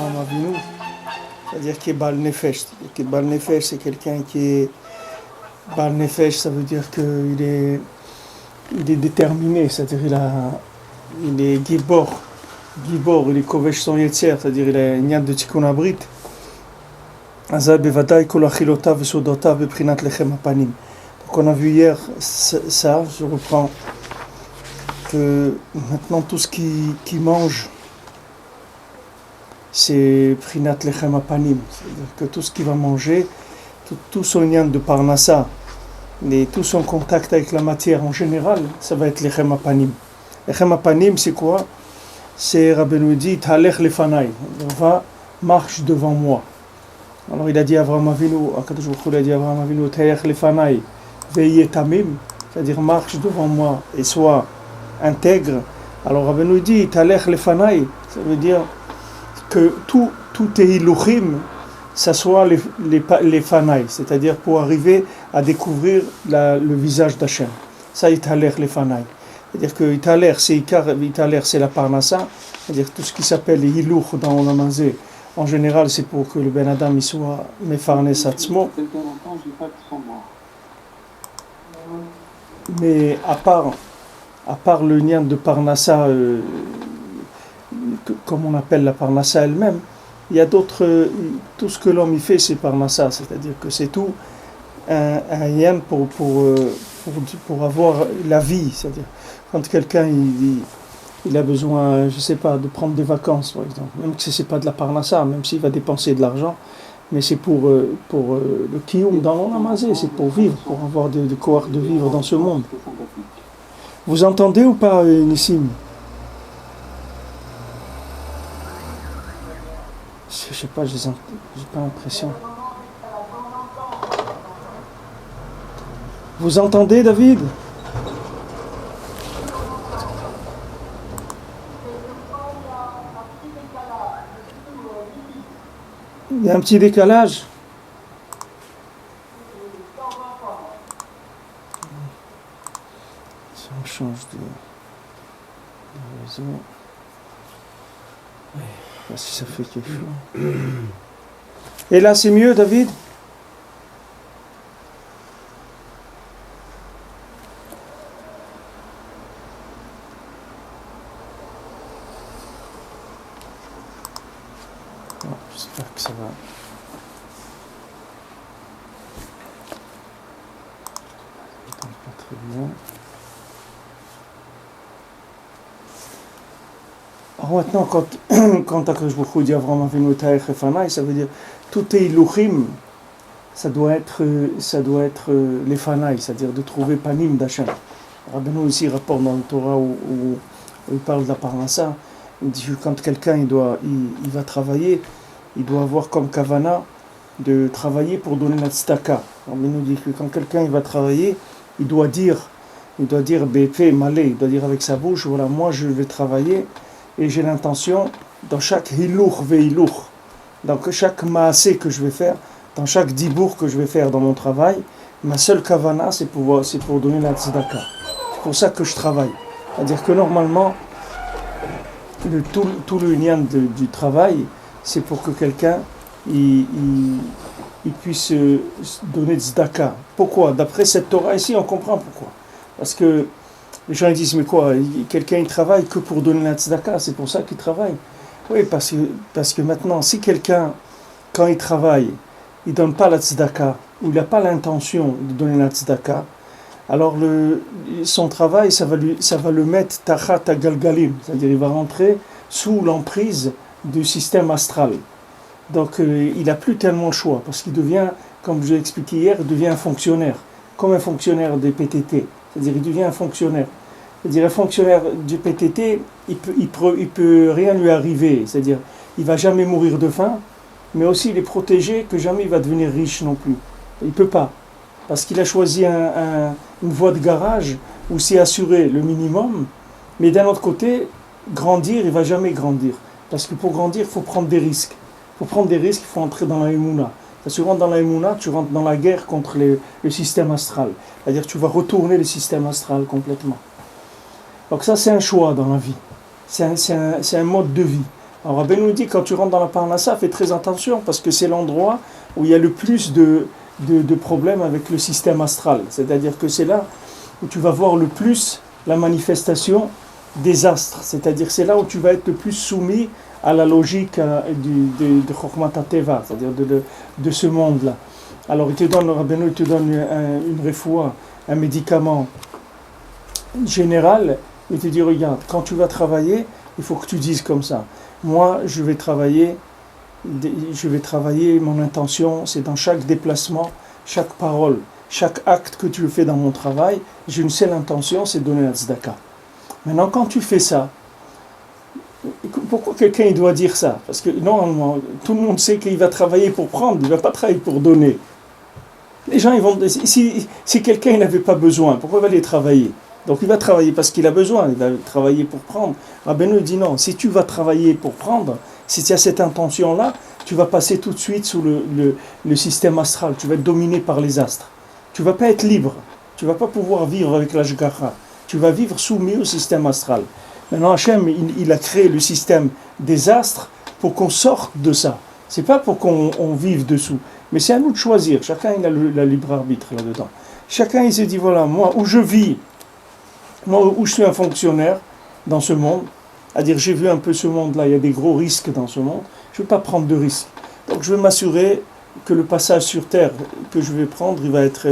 Avraham Avinu, c'est-à-dire qui est Baal Nefesh. C'est-à-dire que Baal Nefesh, c'est quelqu'un qui est... Baal Nefesh, ça veut dire qu'il est, il est déterminé, c'est-à-dire il est Gibor, il est Kovesh son Yetzer, c'est-à-dire il a Nyad de Tikkun Abrit. Azal Bevadai Kol Achilotav Vesodotav Beprinat Lechem Apanim. Donc on a vu hier ça, je reprends, que maintenant tout ce qui mange, c'est Prinat Lechem Apanim, c'est-à-dire que tout ce qui va manger, tout son lien de Parnassa, et tout son contact avec la matière en général, ça va être Lechem Apanim. Lechem Apanim, c'est quoi? C'est Rabbeinu dit Talech Lefanai, va, marche devant moi. Alors il a dit à Avraham Avinu, il a dit à Avraham Avinu, Talech Lefanai, veillez tamim, c'est-à-dire marche devant moi et sois intègre. Alors Rabbeinu dit Talech Lefanai, ça veut dire que tout est iluchim, ça soit les fanaï, c'est-à-dire pour arriver à découvrir le visage d'Hachem. Ça, Italer les fanaï. C'est-à-dire que Italer, c'est la parnassa, c'est-à-dire tout ce qui s'appelle les hilouch dans la mazé. En général, c'est pour que le ben adam il soit mefarnes atzmo. Mais à part le lien de parnassa, comme on appelle la parnassa elle-même, il y a d'autres, tout ce que l'homme y fait, c'est parnassa, c'est-à-dire que c'est tout un lien pour avoir la vie, c'est-à-dire quand quelqu'un il a besoin, je sais pas, de prendre des vacances, par exemple, même si c'est pas de la parnassa, même s'il va dépenser de l'argent, mais c'est pour le kiyum dans l'onamazé, c'est pour vivre, pour avoir de quoi de vivre dans ce monde. Vous entendez ou pas, Nissim? Je sais pas, j'ai pas l'impression. Vous entendez, David? Il y a un petit décalage. Si on change de réseau. Je sais pas si ça fait quelque chose. Et là, c'est mieux, David? J'espère que ça va. Pas très bien. Alors maintenant, quand Akadosh Baruch Hu dit Avraham Avinu Talech Lefanai, ça veut dire tout est iluchim, ça doit être les fanaï, c'est-à-dire de trouver panim d'Hachem. Rabbeinu ici rapporte dans le Torah où il parle de la parnassa, il dit que quand quelqu'un il va travailler, il doit avoir comme kavana de travailler pour donner la tzedaka. Rabbeinu dit que quand quelqu'un il va travailler, il doit dire Befe Malé, il doit dire avec sa bouche, voilà, moi je vais travailler et j'ai l'intention dans chaque hilouch vehilouch, dans chaque maasé que je vais faire, dans chaque dibour que je vais faire dans mon travail, ma seule kavana c'est pour donner la tzedaka. C'est pour ça que je travaille. C'est-à-dire que normalement, tout le lien du travail, c'est pour que quelqu'un il puisse donner tzedaka. Pourquoi? D'après cette Torah ici, on comprend pourquoi. Parce que les gens ils disent, mais quoi, quelqu'un il travaille que pour donner la tzedaka, c'est pour ça qu'il travaille. Oui, parce que maintenant, si quelqu'un, quand il travaille, il ne donne pas la tzedaka, ou il n'a pas l'intention de donner la tzedaka, alors son travail, ça va le mettre tachat galgalim, c'est-à-dire il va rentrer sous l'emprise du système astral. Donc il n'a plus tellement le choix, parce qu'il devient, comme je l'ai expliqué hier, il devient un fonctionnaire, comme un fonctionnaire des PTT. C'est-à-dire il devient un fonctionnaire. C'est-à-dire un fonctionnaire du PTT, il peut rien lui arriver. C'est-à-dire il ne va jamais mourir de faim, mais aussi il est protégé que jamais il va devenir riche non plus. Il ne peut pas. Parce qu'il a choisi une voie de garage où c'est assuré le minimum, mais d'un autre côté, grandir, il ne va jamais grandir. Parce que pour grandir, il faut prendre des risques. Pour prendre des risques, il faut entrer dans la Emouna. Quand tu rentres dans la Emouna, tu rentres dans la guerre contre le système astral. C'est-à-dire que tu vas retourner le système astral complètement. Donc ça, c'est un choix dans la vie. C'est un mode de vie. Alors Rabbeinu nous dit, quand tu rentres dans la Parnassa, fais très attention, parce que c'est l'endroit où il y a le plus de problèmes avec le système astral. C'est-à-dire que c'est là où tu vas voir le plus la manifestation des astres. C'est-à-dire c'est là où tu vas être le plus soumis à la logique de Chokhmat HaTeva, c'est-à-dire de ce monde-là. Alors Rabbeinu te donne une refoua, un médicament général, il te dit, regarde, quand tu vas travailler, il faut que tu dises comme ça. Moi, je vais travailler, mon intention, c'est dans chaque déplacement, chaque parole, chaque acte que tu fais dans mon travail, j'ai une seule intention, c'est donner la tzedaka. Maintenant, quand tu fais ça, pourquoi quelqu'un il doit dire ça? Parce que normalement, tout le monde sait qu'il va travailler pour prendre, il ne va pas travailler pour donner. Les gens, ils vont, si quelqu'un il n'avait pas besoin, pourquoi il va aller travailler? Donc il va travailler parce qu'il a besoin, il va travailler pour prendre. Rabbeinu dit non, si tu vas travailler pour prendre, si tu as cette intention-là, tu vas passer tout de suite sous le système astral, tu vas être dominé par les astres. Tu ne vas pas être libre, tu ne vas pas pouvoir vivre avec l'ashgacha, tu vas vivre soumis au système astral. Maintenant Hachem, il a créé le système des astres pour qu'on sorte de ça. C'est pas pour qu'on vive dessous, mais c'est à nous de choisir. Chacun il a le libre arbitre là-dedans. Chacun il se dit voilà, moi où je vis, moi où je suis un fonctionnaire dans ce monde, c'est-à-dire j'ai vu un peu ce monde-là, il y a des gros risques dans ce monde, je ne vais pas prendre de risques. Donc je vais m'assurer que le passage sur Terre que je vais prendre, il va être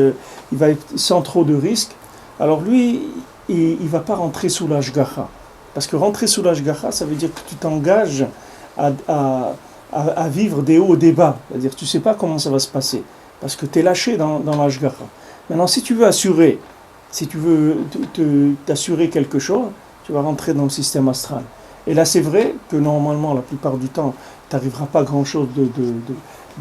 sans trop de risques. Alors lui, il ne va pas rentrer sous l'ashgacha. Parce que rentrer sous l'ashgacha, ça veut dire que tu t'engages à vivre des hauts et des bas. C'est-à-dire que tu ne sais pas comment ça va se passer. Parce que tu es lâché dans l'ashgacha. Maintenant, si tu veux t'assurer quelque chose, tu vas rentrer dans le système astral. Et là, c'est vrai que normalement, la plupart du temps, tu n'arriveras pas à grand-chose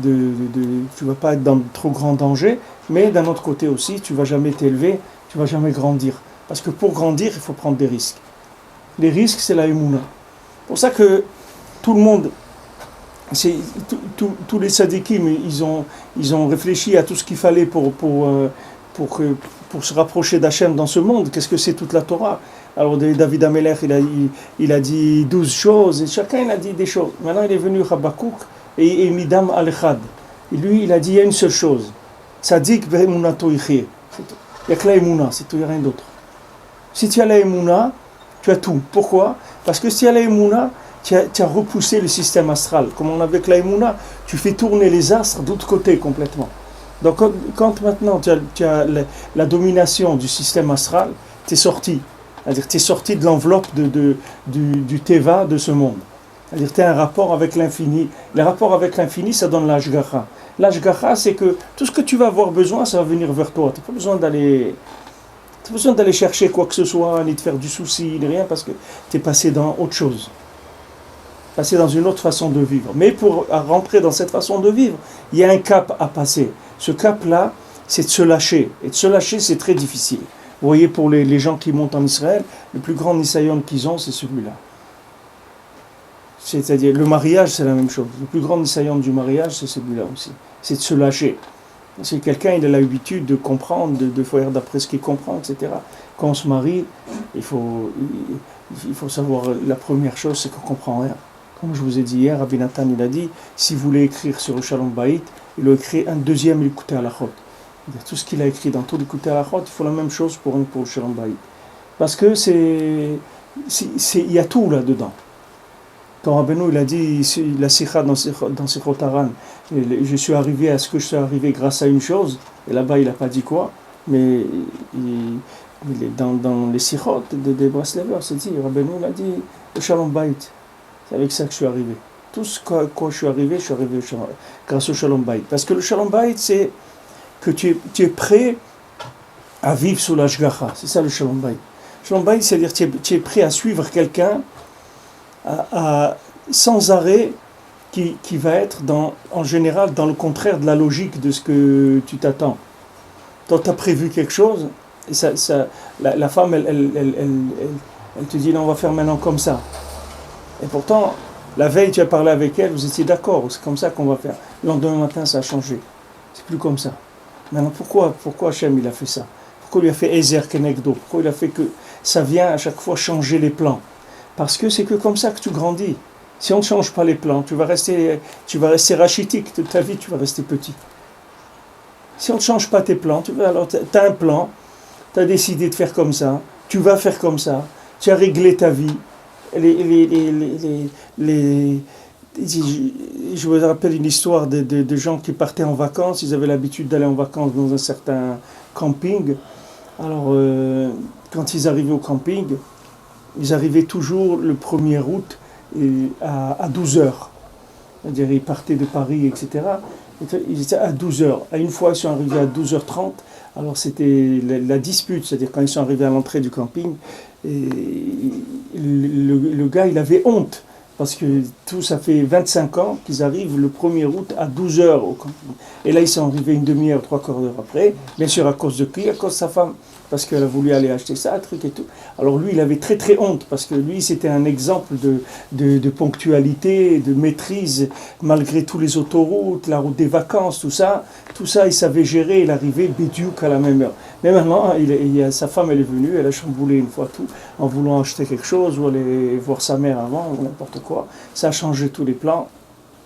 tu ne vas pas être dans de trop grand danger, mais d'un autre côté aussi, tu ne vas jamais t'élever, tu ne vas jamais grandir. Parce que pour grandir, il faut prendre des risques. Les risques, c'est la émouna. C'est pour ça que tout le monde, tous les sadikim, ils ont réfléchi à tout ce qu'il fallait pour se rapprocher d'Hachem dans ce monde. Qu'est-ce que c'est toute la Torah? Alors David Amelech, il a dit 12 choses, et chacun il a dit des choses. Maintenant il est venu Habakouk et Midam Al-Echad. Et lui il a dit il y a une seule chose. Tzadik be'emunato yichye. Il n'y a que la émouna, c'est tout, il n'y a rien d'autre. Si tu as la émouna, tu as tout. Pourquoi? Parce que si tu as la émouna, tu as repoussé le système astral. Comme on a avec la émouna, tu fais tourner les astres d'autre côté complètement. Donc quand maintenant tu as la domination du système astral, tu es sorti. C'est-à-dire tu es sorti de l'enveloppe du Teva de ce monde. C'est-à-dire tu as un rapport avec l'infini. Le rapport avec l'infini, ça donne l'ashgacha. L'ashgacha, c'est que tout ce que tu vas avoir besoin, ça va venir vers toi. Tu n'as pas besoin d'aller chercher quoi que ce soit, ni de faire du souci, ni rien, parce que tu es passé dans autre chose. Passer dans une autre façon de vivre. Mais pour rentrer dans cette façon de vivre, il y a un cap à passer. Ce cap-là, c'est de se lâcher. Et de se lâcher, c'est très difficile. Vous voyez, pour les gens qui montent en Israël, le plus grand nisayon qu'ils ont, c'est celui-là. C'est-à-dire, le mariage, c'est la même chose. Le plus grand nisayon du mariage, c'est celui-là aussi. C'est de se lâcher. C'est quelqu'un, il a l'habitude de comprendre, de faire d'après ce qu'il comprend, etc. Quand on se marie, il faut savoir, la première chose, c'est qu'on ne comprend rien. Comme je vous ai dit hier, Rabbi Nathan, il a dit, si vous voulez écrire sur le Shalom Bayit, il a écrit un deuxième Likutei Halachot. Tout ce qu'il a écrit dans tout Likutei Halachot, il faut la même chose pour le Shalom Bayit. Parce que il y a tout là-dedans. Quand Rabbeinu, il a dit, la sikha dans Sichot Haran, je suis arrivé à ce que je suis arrivé grâce à une chose, et là-bas il n'a pas dit quoi, mais il est dans les sichot de Breslever, c'est dit, Rabbeinu, il a dit, le Shalom Bayit. C'est avec ça que je suis arrivé. Tout ce quoi je suis arrivé grâce au Shalom Bayit. Parce que le Shalom Bayit, c'est que tu es prêt à vivre sous l'ashgacha. C'est ça le Shalom Bayit. Le Shalom Bayit, c'est-à-dire que tu es prêt à suivre quelqu'un sans arrêt qui va être en général dans le contraire de la logique de ce que tu t'attends. Toi, tu as prévu quelque chose, et la femme, elle te dit non, on va faire maintenant comme ça. Et pourtant, la veille, tu as parlé avec elle, vous étiez d'accord, c'est comme ça qu'on va faire. Le lendemain matin, ça a changé. C'est plus comme ça. Maintenant, pourquoi Hachem, il a fait ça? Pourquoi il a fait Ezer Kenegdo? Pourquoi il a fait que ça vient à chaque fois changer les plans? Parce que c'est que comme ça que tu grandis. Si on ne change pas les plans, tu vas rester rachitique toute ta vie, tu vas rester petit. Si on ne change pas tes plans, tu as un plan, tu as décidé de faire comme ça, tu vas faire comme ça, tu as réglé ta vie. Je vous rappelle une histoire de gens qui partaient en vacances, ils avaient l'habitude d'aller en vacances dans un certain camping. Alors, quand ils arrivaient au camping, ils arrivaient toujours le 1er août à 12 heures. C'est-à-dire, ils partaient de Paris, etc. Ils étaient à 12 heures. Une fois, ils sont arrivés à 12h30. Alors, c'était la dispute. C'est-à-dire, quand ils sont arrivés à l'entrée du camping, et le gars, il avait honte. Parce que ça fait 25 ans qu'ils arrivent le 1er août à 12 heures au camping. Et là, ils sont arrivés une demi-heure, 3/4 d'heure après. Bien sûr, à cause de qui? À cause de sa femme. Parce qu'elle a voulu aller acheter ça, un truc et tout. Alors lui, il avait très très honte, parce que lui, c'était un exemple de ponctualité, de maîtrise, malgré tous les autoroutes, la route des vacances, tout ça, il savait gérer, il arrivait bédiouk à la même heure. Mais maintenant, sa femme, elle est venue, elle a chamboulé une fois tout, en voulant acheter quelque chose, ou aller voir sa mère avant, ou n'importe quoi. Ça a changé tous les plans,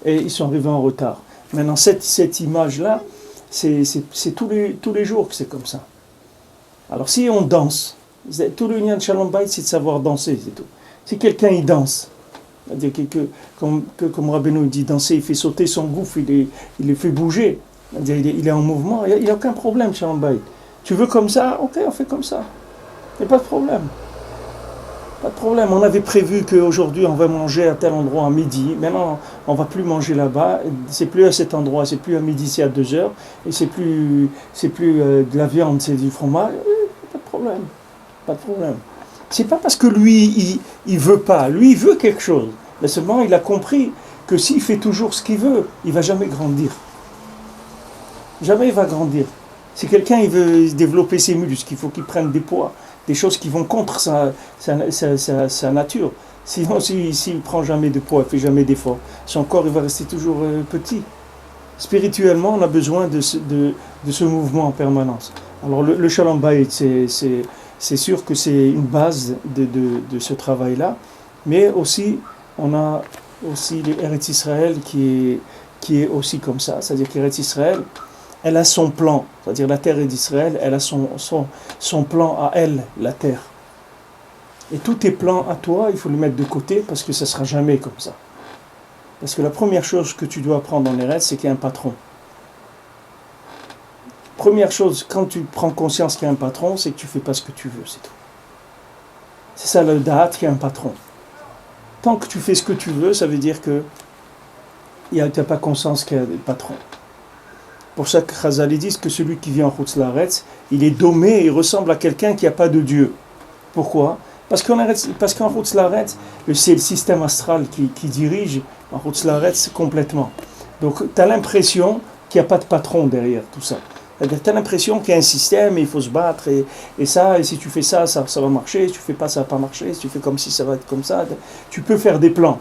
et ils sont arrivés en retard. Maintenant, cette image-là, c'est tous les jours que c'est comme ça. Alors si on danse, tout le lien de Shalom Bayit, c'est de savoir danser, c'est tout. Si quelqu'un il danse, c'est-à-dire comme Rabbeinu dit, danser, il fait sauter son gouffre, il le fait bouger, il est en mouvement, il n'y a aucun problème Shalom Bayit. Tu veux comme ça, ok, on fait comme ça. Il n'y a pas de problème. Pas de problème. On avait prévu qu'aujourd'hui on va manger à tel endroit à midi. Maintenant, on ne va plus manger là-bas. C'est plus à cet endroit. C'est plus à midi, c'est à 2 heures. Et c'est plus de la viande, c'est du fromage. Pas de problème. Pas de problème. C'est pas parce que lui, il veut pas. Lui, il veut quelque chose. Mais seulement, il a compris que s'il fait toujours ce qu'il veut, il va jamais grandir. Jamais il va grandir. Si quelqu'un il veut développer ses muscles, il faut qu'il prenne des poids. Des choses qui vont contre sa nature. Sinon, s'il ne prend jamais de poids, il ne fait jamais d'effort, son corps il va rester toujours petit. Spirituellement, on a besoin de ce mouvement en permanence. Alors le Shalom Bayit, c'est sûr que c'est une base de ce travail-là, mais aussi, on a aussi l'Eretz Israël qui est aussi comme ça. C'est-à-dire qu'Eretz Israël, elle a son plan, c'est-à-dire la terre d'Israël, elle a son plan à elle, la terre. Et tous tes plans à toi, il faut les mettre de côté parce que ça ne sera jamais comme ça. Parce que la première chose que tu dois apprendre en Eretz, c'est qu'il y a un patron. Première chose, quand tu prends conscience qu'il y a un patron, c'est que tu ne fais pas ce que tu veux, c'est tout. C'est ça le da'at, qu'il y a un patron. Tant que tu fais ce que tu veux, ça veut dire que tu n'as pas conscience qu'il y a un patron. Pour ça que Chazal disent que celui qui vit en Chutz La'aretz, il est domé, il ressemble à quelqu'un qui n'a pas de Dieu. Pourquoi? Parce qu'en Chutz La'aretz, c'est le système astral qui dirige en Chutz La'aretz complètement. Donc tu as l'impression qu'il n'y a pas de patron derrière tout ça. C'est-à-dire tu as l'impression qu'il y a un système et il faut se battre et si tu fais ça va marcher, si tu fais pas, ça va pas marcher, si tu fais comme si, ça va être comme ça. Tu peux faire des plans.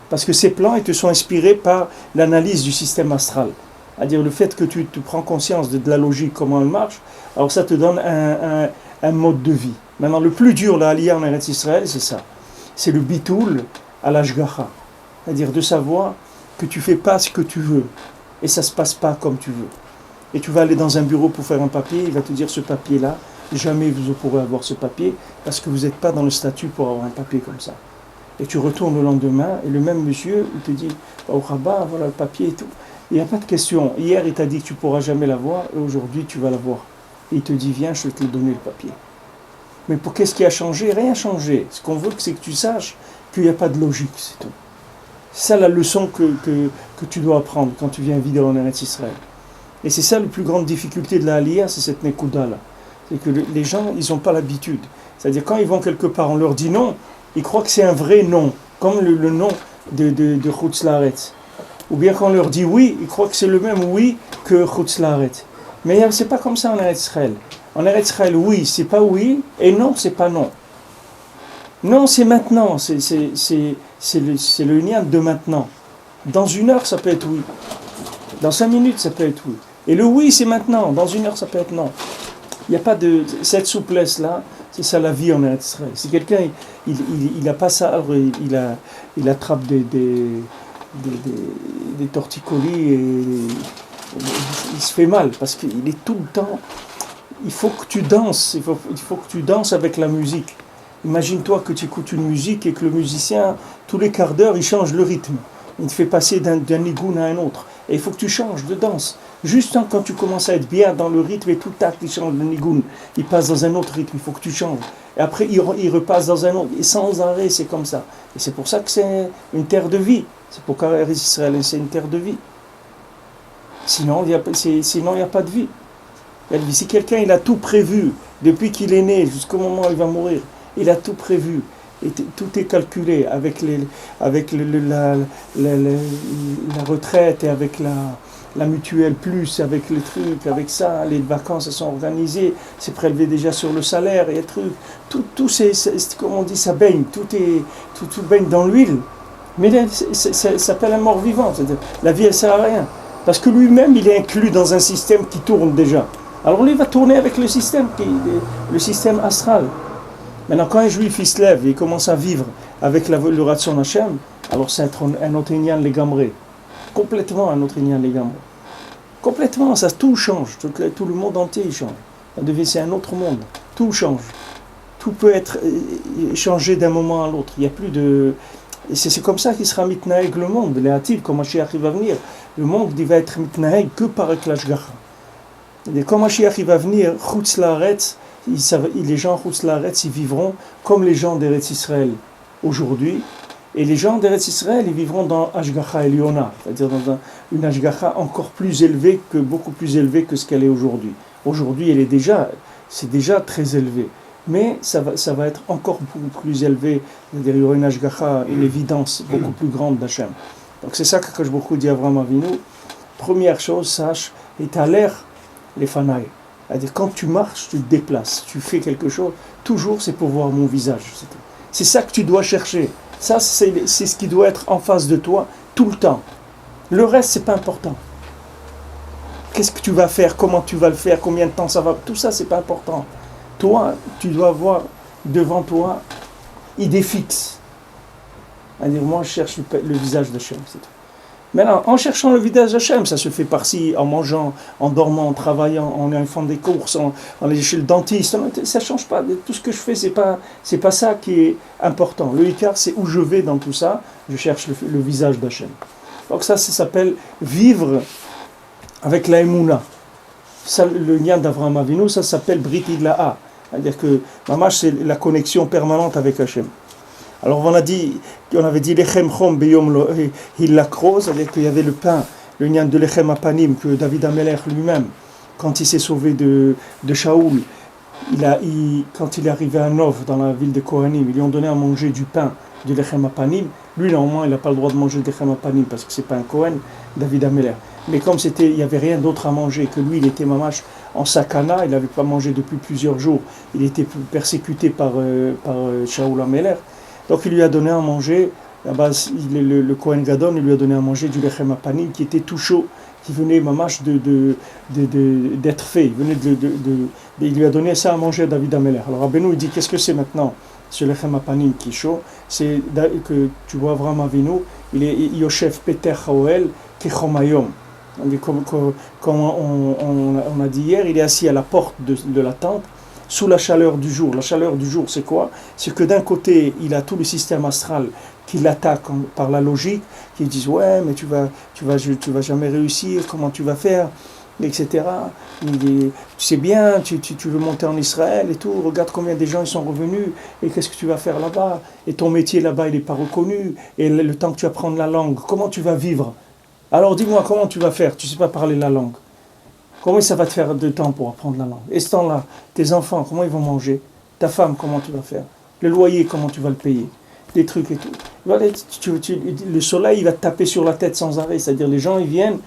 Parce que ces plans, ils te sont inspirés par l'analyse du système astral. C'est-à-dire le fait que tu prends conscience de la logique, comment elle marche, alors ça te donne un mode de vie. Maintenant, le plus dur, la Aliyah en Eretz Israël, c'est ça. C'est le bitoul à l'ashgacha. C'est-à-dire de savoir que tu ne fais pas ce que tu veux. Et ça ne se passe pas comme tu veux. Et tu vas aller dans un bureau pour faire un papier, il va te dire ce papier-là, jamais vous pourrez avoir ce papier, parce que vous n'êtes pas dans le statut pour avoir un papier comme ça. Et tu retournes le lendemain, et le même monsieur, il te dit, au rabbin, voilà le papier et tout. Il n'y a pas de question. Hier, il t'a dit que tu ne pourras jamais l'avoir, et aujourd'hui, tu vas l'avoir. Et il te dit, viens, je vais te donner le papier. Mais pour qu'est-ce qui a changé? Rien n'a changé. Ce qu'on veut, c'est que tu saches qu'il n'y a pas de logique, c'est tout. C'est ça la leçon que tu dois apprendre quand tu viens vivre en Eretz Israël. Et c'est ça la plus grande difficulté de la Aliyah, c'est cette Nekuda-là. C'est que les gens, ils n'ont pas l'habitude. C'est-à-dire, quand ils vont quelque part, on leur dit non, ils croient que c'est un vrai non, comme le nom de Chutz La'aretz. Ou bien quand on leur dit oui, ils croient que c'est le même oui que Chutz La'aretz. Mais c'est pas comme ça en Eretz Israël. En Eretz Israël, oui, c'est pas oui, et non, c'est pas non. Non, c'est maintenant, c'est le lien de maintenant. Dans 1 heure, ça peut être oui. Dans 5 minutes, ça peut être oui. Et le oui, c'est maintenant. Dans 1 heure, ça peut être non. Il n'y a pas de cette souplesse-là, c'est ça la vie en Israël. Si quelqu'un il a pas ça, alors il attrape des torticolis et il se fait mal parce qu'il est tout le temps. Il faut que tu danses, il faut que tu danses avec la musique. Imagine-toi que tu écoutes une musique et que le musicien, tous les quarts d'heure, il change le rythme. Il te fait passer d'un nigoun à un autre. Et il faut que tu changes de danse. Juste quand tu commences à être bien dans le rythme et tout tac, il change de nigoun. Il passe dans un autre rythme, il faut que tu changes. Et après, il repasse dans un autre. Et sans arrêt, c'est comme ça. Et c'est pour ça que c'est une terre de vie. C'est pourquoi Israël, c'est une terre de vie. Sinon, il n'y a pas de vie. Si quelqu'un il a tout prévu, depuis qu'il est né jusqu'au moment où il va mourir, il a tout prévu, et tout est calculé avec la retraite et avec la mutuelle plus, avec les trucs, avec ça, les vacances elles sont organisées, c'est prélevé déjà sur le salaire, et les trucs, tout c'est, comme on dit, ça baigne, tout baigne dans l'huile. Mais là, ça s'appelle un mort-vivant, c'est-à-dire la vie elle sert à rien, parce que lui-même il est inclus dans un système qui tourne déjà. Alors lui va tourner avec le système astral. Maintenant, quand un juif il se lève et il commence à vivre avec le Ratson Hashem, alors c'est un autre Inyan Legamre. Complètement un autre Inyan Legamre. Complètement, ça tout change. Tout le monde entier il change. C'est un autre monde. Tout change. Tout peut être changé d'un moment à l'autre. Il n'y a plus de. Et c'est comme ça qu'il sera mitnaeg le monde. Les hâtifs, comme Mashiach va venir, le monde il va être mitnaeg que par l'ashgacha. Et quand Mashiach va venir, Chutz Laaretz, les gens Chutz Laaretz, ils vivront comme les gens d'Eretz Israël aujourd'hui. Et les gens d'Eretz Israël, ils vivront dans Ashgacha Eliona, c'est-à-dire dans une Ashgacha encore plus élevée, beaucoup plus élevée que ce qu'elle est aujourd'hui. Aujourd'hui, c'est déjà très élevé. Mais ça va être encore beaucoup plus élevé. C'est-à-dire, il y aura une Ashgacha, une évidence beaucoup plus grande d'Hachem. Donc c'est ça que je beaucoup dis à Avraham Avinu. Première chose, sache, et t'as l'air les fanailles. C'est-à-dire quand tu marches, tu te déplaces, tu fais quelque chose, toujours c'est pour voir mon visage. C'est ça que tu dois chercher. Ça, c'est ce qui doit être en face de toi tout le temps. Le reste, c'est pas important. Qu'est-ce que tu vas faire, comment tu vas le faire, combien de temps ça va, tout ça, c'est pas important. Toi, tu dois avoir devant toi idée fixe. C'est-à-dire, moi, je cherche le visage d'Hachem, c'est tout. Maintenant, en cherchant le visage d'Hachem, ça se fait par-ci, en mangeant, en dormant, en travaillant, en faisant des courses, en allant chez le dentiste. Ça ne change pas. Tout ce que je fais, c'est pas ça qui est important. Le Ikar, c'est où je vais dans tout ça. Je cherche le visage d'Hachem. Donc ça s'appelle vivre avec la Emouna. Ça, le lien d'Avraham Avinu, ça s'appelle Brit Idla'a. C'est-à-dire que Mamash, c'est la connexion permanente avec Hachem. Alors on avait dit Lechem Chom Beyom Hillakro, c'est-à-dire qu'il y avait le pain, le nian de Lechem Apanim, que David Amelech lui-même, quand il s'est sauvé de Shaoul, quand il est arrivé à Nov, dans la ville de Kohanim, ils lui ont donné à manger du pain de Lechem Apanim. Lui, normalement, il n'a pas le droit de manger de Lechem Apanim, parce que c'est pas un Kohen, David Amelech. Mais comme il n'y avait rien d'autre à manger, que lui, il était mamash en sakana, il n'avait pas mangé depuis plusieurs jours, il était persécuté par Shaoul Amelech. Donc il lui a donné à manger, là-bas, le Kohen Gadol, il lui a donné à manger du lechem apanim qui était tout chaud, qui venait mamash d'être fait. Il lui a donné ça à manger à David Amelech. Alors Rabbeinu il dit, qu'est-ce que c'est maintenant, ce lechem apanim qui est chaud? C'est que tu vois Avraham Avinu, il est Yoshef Peter Haoel Kechomayom. Comme on a dit hier, il est assis à la porte de la tente, sous la chaleur du jour. La chaleur du jour, c'est quoi? C'est que d'un côté, il a tout le système astral qui l'attaque par la logique, qui disent ouais, mais tu vas jamais réussir, comment tu vas faire, etc. Il dit, tu sais bien, tu veux monter en Israël et tout, regarde combien de gens ils sont revenus, et qu'est-ce que tu vas faire là-bas, et ton métier là-bas, il n'est pas reconnu, et le temps que tu vas prendre la langue, comment tu vas vivre? Alors dis-moi, comment tu vas faire? Tu ne sais pas parler la langue. Comment ça va te faire de temps pour apprendre la langue? Et ce temps-là, tes enfants, comment ils vont manger? Ta femme, comment tu vas faire? Le loyer, comment tu vas le payer? Des trucs et tout. Le soleil, il va te taper sur la tête sans arrêt. C'est-à-dire, les gens, ils viennent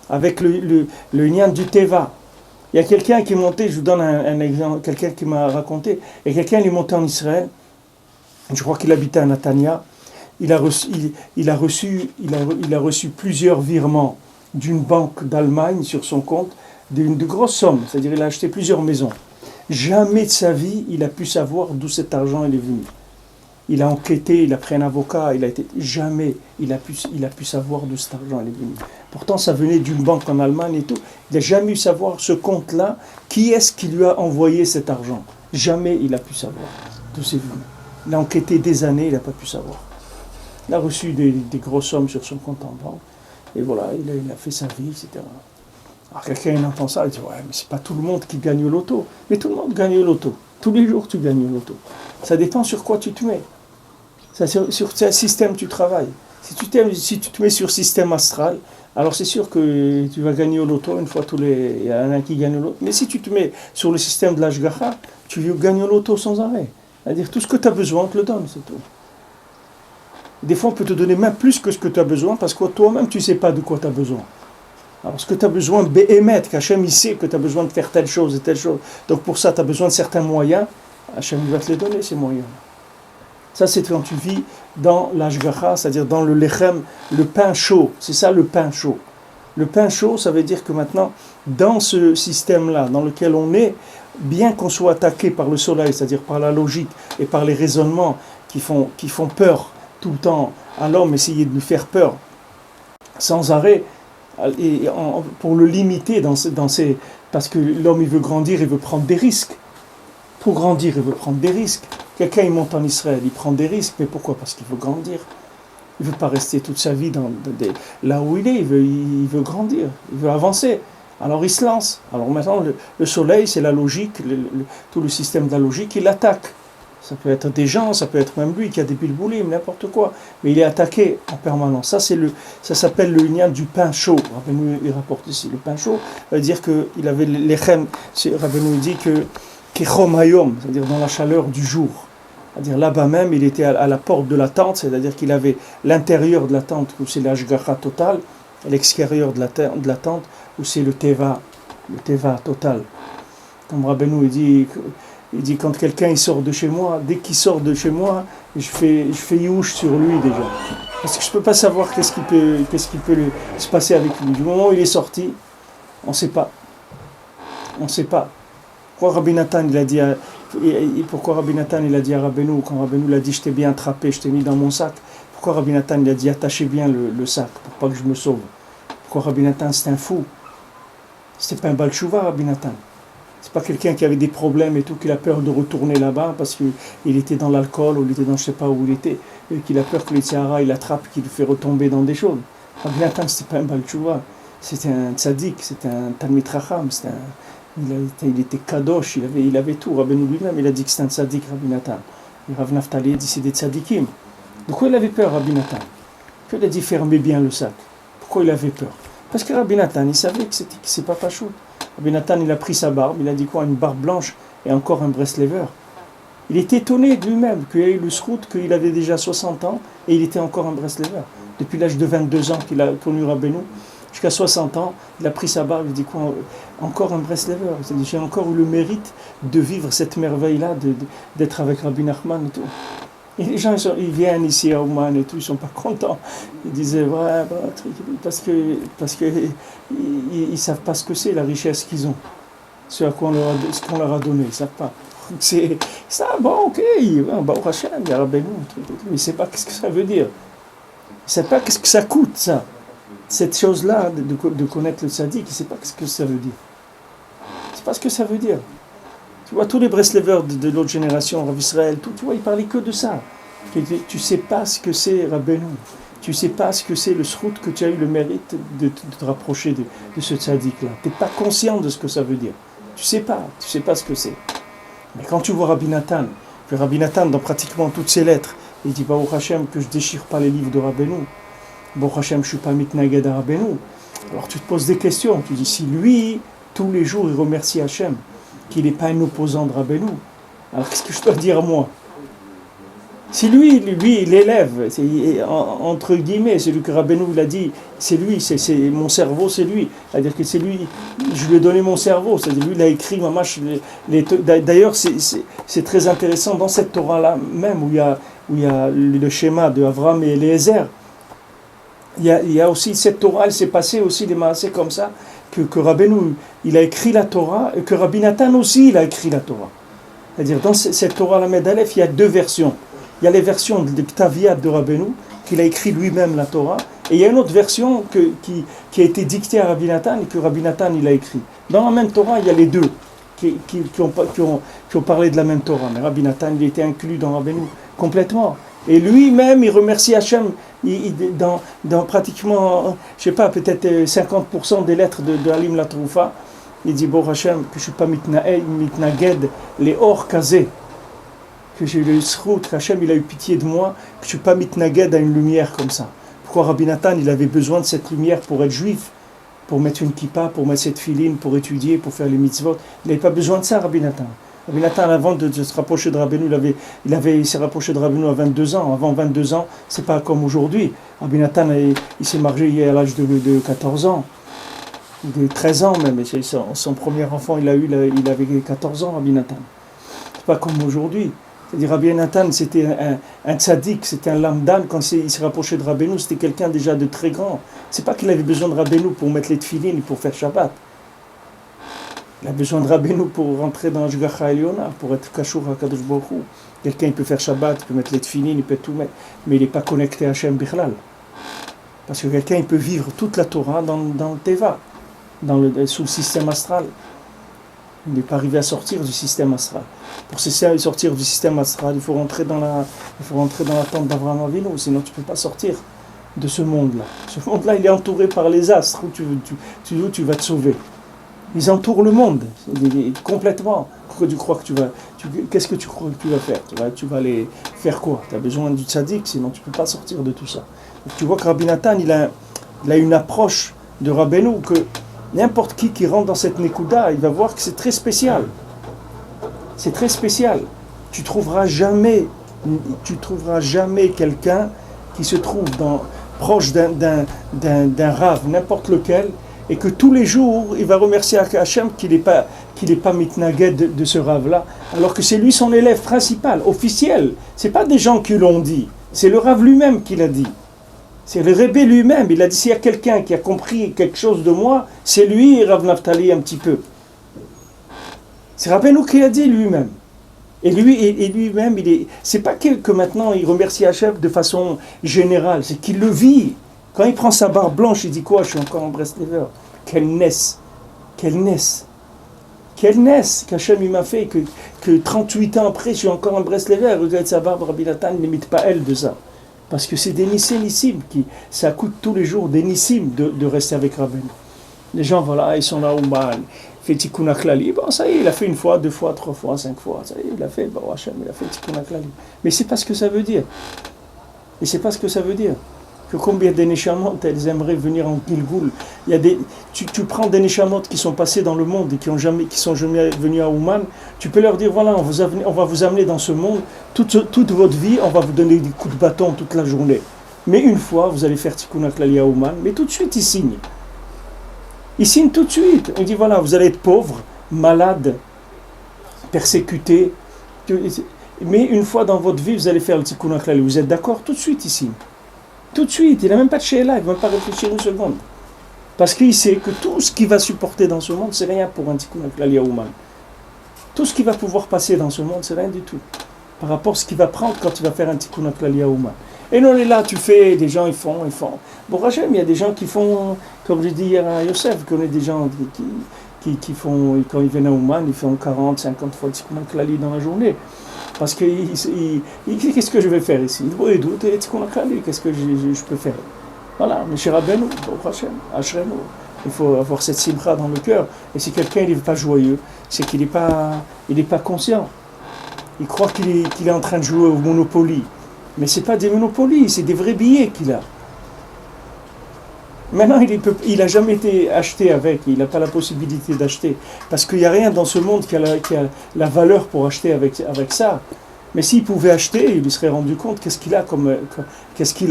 avec le nian du Teva. Il y a quelqu'un qui est monté, je vous donne un exemple, quelqu'un qui m'a raconté, et quelqu'un il est monté en Israël, je crois qu'il habitait à Natania, il a reçu plusieurs virements d'une banque d'Allemagne sur son compte, de grosses sommes, c'est-à-dire il a acheté plusieurs maisons. Jamais de sa vie, il a pu savoir d'où cet argent est venu. Il a enquêté, il a pris un avocat, jamais il a pu savoir d'où cet argent est venu. Pourtant, ça venait d'une banque en Allemagne et tout. Il n'a jamais eu savoir ce compte-là, qui est-ce qui lui a envoyé cet argent. Jamais il a pu savoir d'où c'est venu. Il a enquêté des années, il n'a pas pu savoir. Il a reçu des grosses sommes sur son compte en banque. Et voilà, il a fait sa vie, etc. Alors quelqu'un entend ça, il dit, ouais, mais c'est pas tout le monde qui gagne au loto. Mais tout le monde gagne au loto. Tous les jours, tu gagnes au loto. Ça dépend sur quoi tu te mets. Sur quel système tu travailles. Si tu te mets sur système astral, alors c'est sûr que tu vas gagner au loto une fois il y en a un qui gagne au loto. Mais si tu te mets sur le système de l'Ashgacha, tu gagnes au loto sans arrêt. C'est-à-dire tout ce que tu as besoin, on te le donne, c'est tout. Des fois, on peut te donner même plus que ce que tu as besoin, parce que toi-même, tu ne sais pas de quoi tu as besoin. Alors, ce que tu as besoin, Béhémet, qu'Hachem, il sait que tu as besoin de faire telle chose et telle chose. Donc, pour ça, tu as besoin de certains moyens. Hachem, il va te les donner, ces moyens. Ça, c'est quand tu vis dans l'ashgacha, c'est-à-dire dans le lechem, le pain chaud. C'est ça, le pain chaud. Le pain chaud, ça veut dire que maintenant, dans ce système-là, dans lequel on est, bien qu'on soit attaqué par le soleil, c'est-à-dire par la logique et par les raisonnements qui font peur tout le temps à l'homme, essayer de lui faire peur sans arrêt, pour le limiter parce que l'homme, il veut grandir, il veut prendre des risques. Pour grandir, il veut prendre des risques. Quelqu'un, il monte en Israël, il prend des risques. Mais pourquoi ? Parce qu'il veut grandir. Il ne veut pas rester toute sa vie là où il est. Il veut grandir, il veut avancer. Alors il se lance. Alors maintenant, le soleil, c'est la logique, tout le système de la logique, il l'attaque. Ça peut être des gens, ça peut être même lui qui a des bilboulim, n'importe quoi. Mais il est attaqué en permanence. Ça s'appelle le lien du pain chaud. Rabbeinu, il rapporte ici. Le pain chaud veut dire qu'il avait l'echem. Rabbeinu dit que Kechom Hayom, c'est-à-dire dans la chaleur du jour. C'est-à-dire là-bas même, il était à la porte de la tente, c'est-à-dire qu'il avait l'intérieur de la tente, où c'est l'ashgacha total, et l'extérieur de la tente, où c'est le teva total. Comme Rabbeinu, il dit quand quelqu'un il sort de chez moi, dès qu'il sort de chez moi, je fais youch sur lui déjà. Parce que je ne peux pas savoir qu'est-ce qui peut se passer avec lui. Du moment où il est sorti, on ne sait pas. On ne sait pas. Pourquoi Rabbi Nathan il a dit à Rabbeinu, quand Rabbeinu l'a dit je t'ai bien attrapé, je t'ai mis dans mon sac, pourquoi Rabbi Nathan il a dit attachez bien le sac pour pas que je me sauve? Pourquoi Rabbi Nathan c'est un fou? C'était pas un Baal Tshuva, Rabbi Nathan. C'est pas quelqu'un qui avait des problèmes et tout, qu'il a peur de retourner là-bas parce qu'il était dans l'alcool ou il était dans je sais pas où il était, et qu'il a peur que les Tzahara il l'attrape, qu'il le fait retomber dans des choses. Rabbi Nathan c'était pas un Baal Tshuva, c'était un tzaddik, c'était un Talmid Chacham, il était kadosh, il avait tout. Rabbeinu lui-même, il a dit que c'était un tzaddik, Rabbi Nathan. Et Rav Naftali a dit c'est des tzaddikim. Pourquoi il avait peur, Rabbi Nathan? Puis il a dit fermez bien le sac. Pourquoi il avait peur? Parce que Rabbi Nathan, il savait que c'est pas pachout. Rabbi Nathan, il a pris sa barbe, il a dit quoi? Une barbe blanche et encore un Breslever. Il était étonné de lui-même qu'il ait eu le srout, qu'il avait déjà 60 ans et il était encore un Breslever. Depuis l'âge de 22 ans qu'il a connu Rabbeinu, jusqu'à 60 ans, il a pris sa barbe, il dit quoi? Encore un Breslever. C'est-à-dire, j'ai encore eu le mérite de vivre cette merveille-là, d'être avec Rabbi Nachman et tout. Et les gens, ils viennent ici à Ouman et tout, ils sont pas contents. Ils disaient, ouais, parce que ils savent pas ce que c'est, la richesse qu'ils ont. Ce qu'on leur a donné, ils savent pas. C'est ça, bon, ok, au Hachem, il y a Rabbeinu, mais ils savent pas qu'est-ce que ça veut dire. Ils savent pas qu'est-ce que ça coûte, ça. Cette chose-là, de connaître le tzaddik, il ne sait pas ce que ça veut dire. Il ne sait pas ce que ça veut dire. Tu vois, tous les Breslevers de l'autre génération, Rav Israël, tout, tu vois, ils parlaient que de ça. Tu ne sais pas ce que c'est Rabbeinu. Tu ne sais pas ce que c'est le srout que tu as eu le mérite de te rapprocher de ce tzaddik-là. Tu n'es pas conscient de ce que ça veut dire. Tu ne sais pas ce que c'est. Mais quand tu vois Rabbi Nathan, que Rabbi Nathan, dans pratiquement toutes ses lettres, il dit, Baruch Hashem, que je ne déchire pas les livres de Rabbeinu. Bon Hachem, je ne suis pas mitnaged à Rabbeinu. Alors tu te poses des questions. Tu dis, si lui, tous les jours, il remercie Hachem, qu'il n'est pas un opposant de Rabbeinu, alors qu'est-ce que je dois dire moi? Si lui il élève, entre guillemets, celui que Rabbeinu il a dit, c'est lui, c'est mon cerveau, c'est lui. C'est-à-dire que c'est lui, je lui ai donné mon cerveau. C'est-à-dire lui, il a écrit, d'ailleurs, c'est très intéressant dans cette Torah-là, même où il y a le schéma de Avram et Eliezer. Il y a aussi cette Torah, elle s'est passée aussi des maasés comme ça, que Rabbeinu, il a écrit la Torah et que Rabbi Nathan aussi, il a écrit la Torah. C'est-à-dire, dans cette Torah Lamed Aleph, il y a deux versions. Il y a les versions de Ktaviyat de Rabbeinu, qu'il a écrit lui-même la Torah, et il y a une autre version qui a été dictée à Rabbi Nathan et que Rabbi Nathan, il a écrit. Dans la même Torah, il y a les deux qui ont parlé de la même Torah. Mais Rabbi Nathan, il était inclus dans Rabbeinu complètement. Et lui-même, il remercie Hachem dans pratiquement, je sais pas, peut-être 50% des lettres de Halim la Troufa. Il dit, bon Hachem, que je ne suis pas mitnaged, les hors kazé, que j'ai eu le srout, qu'Hachem il a eu pitié de moi, que je ne suis pas mitnaged à une lumière comme ça. Pourquoi Rabbi Nathan, il avait besoin de cette lumière pour être juif, pour mettre une kippa, pour mettre cette filine, pour étudier, pour faire les mitzvot. Il n'avait pas besoin de ça, Rabbi Nathan. Rabbi Nathan, avant de se rapprocher de Rabbeinu, il s'est rapproché de Rabbeinu à 22 ans. Avant 22 ans, c'est pas comme aujourd'hui. Rabbi Nathan, il s'est marié à l'âge de 14 ans, de 13 ans même. Et son premier enfant, il avait 14 ans, Rabbi Nathan. C'est pas comme aujourd'hui. C'est-à-dire, Rabbi Nathan, c'était un tzaddik, c'était un lamdan. Quand il s'est rapproché de Rabbeinu, c'était quelqu'un déjà de très grand. C'est pas qu'il avait besoin de Rabbeinu pour mettre les tefilines, pour faire Shabbat. Il a besoin de Rabbeinu pour rentrer dans Ashgacha Eliona, pour être Kashour HaKadosh Baruch Hu. Quelqu'un, il peut faire Shabbat, il peut mettre les tefilines, il peut tout mettre, mais il n'est pas connecté à Hashem Bichlal. Parce que quelqu'un, il peut vivre toute la Torah dans le Teva, sous le système astral. Il n'est pas arrivé à sortir du système astral. Pour sortir du système astral, il faut rentrer dans la tente d'Avraham Avinu, sinon tu ne peux pas sortir de ce monde-là. Ce monde-là, il est entouré par les astres, où tu vas te sauver. Ils entourent le monde, complètement. Pourquoi tu crois que qu'est-ce que tu crois que tu vas faire? Tu vas aller faire quoi? Tu as besoin du tzaddik, sinon tu ne peux pas sortir de tout ça. Donc, tu vois que Rabbi Nathan, il a une approche de Rabbeinu que n'importe qui rentre dans cette Nekuda, il va voir que c'est très spécial. C'est très spécial. Tu trouveras jamais quelqu'un qui se trouve proche d'un rave, n'importe lequel, et que tous les jours, il va remercier Hachem qu'il n'est pas mitnaged de ce rave-là, alors que c'est lui son élève principal, officiel. Ce n'est pas des gens qui l'ont dit, c'est le rave lui-même qui l'a dit. C'est le Rebbe lui-même, il a dit, s'il y a quelqu'un qui a compris quelque chose de moi, c'est lui, Rav Naftali, un petit peu. C'est Rabbeinu qui a dit lui-même. Et lui-même, c'est pas que maintenant il remercie Hachem de façon générale, c'est qu'il le vit. Quand il prend sa barbe blanche, il dit quoi? Je suis encore en Breslever. Quelle naisse qu'Hachem il m'a fait, que 38 ans après, je suis encore en Breslever. Regarde sa barbe, Rabbi Nathan, il n'imite pas elle de ça. Parce que c'est des nissim, ça coûte tous les jours des nissim de rester avec Rabbeinu. Les gens, voilà, ils sont là, Ouman, fait Tikkun HaKlali. Bon, ça y est, il a fait une fois, deux fois, trois fois, 5 fois. Ça y est, il a fait, bon, Hachem, il a fait Tikkun HaKlali. Mais c'est pas ce que ça veut dire. Et c'est pas ce que ça veut dire. Que combien de neshamot, elles aimeraient venir en Gilgoul. Tu prends des neshamot qui sont passés dans le monde et qui sont jamais venus à Ouman, tu peux leur dire, voilà, on va vous amener dans ce monde, toute votre vie, on va vous donner des coups de bâton toute la journée. Mais une fois, vous allez faire Tikkun HaKlali à Ouman, mais tout de suite, ils signent. Ils signent tout de suite. On dit, voilà, vous allez être pauvre, malade, persécuté. Mais une fois dans votre vie, vous allez faire le Tikkun HaKlali. Vous êtes d'accord? Tout de suite, ils signent. Tout de suite, il n'a même pas de she'ela, il ne va même pas réfléchir une seconde. Parce qu'il sait que tout ce qu'il va supporter dans ce monde, c'est rien pour un Tikkun HaKlali à Ouman. Tout ce qu'il va pouvoir passer dans ce monde, c'est rien du tout. Par rapport à ce qu'il va prendre quand il va faire un Tikkun HaKlali à Ouman. Et non, là, tu fais, des gens, ils font. Bon, Hachem, il y a des gens qui font, comme je dis hier à Yosef, je connais des gens qui font, quand ils viennent à Ouman, ils font 40, 50 fois le Tikkun HaKlali dans la journée. Parce que qu'est-ce que je vais faire ici? Qu'est-ce que je peux faire? Voilà, mais chez Rabbeinu, il faut avoir cette simcha dans le cœur. Et si quelqu'un n'est pas joyeux, c'est qu'il n'est pas conscient. Il croit qu'il est en train de jouer au Monopoly. Mais ce n'est pas des Monopoly, c'est des vrais billets qu'il a. Maintenant, il n'a jamais été acheté avec, il n'a pas la possibilité d'acheter. Parce qu'il n'y a rien dans ce monde qui a la valeur pour acheter avec ça. Mais s'il pouvait acheter, il lui serait rendu compte qu'est-ce qu'il a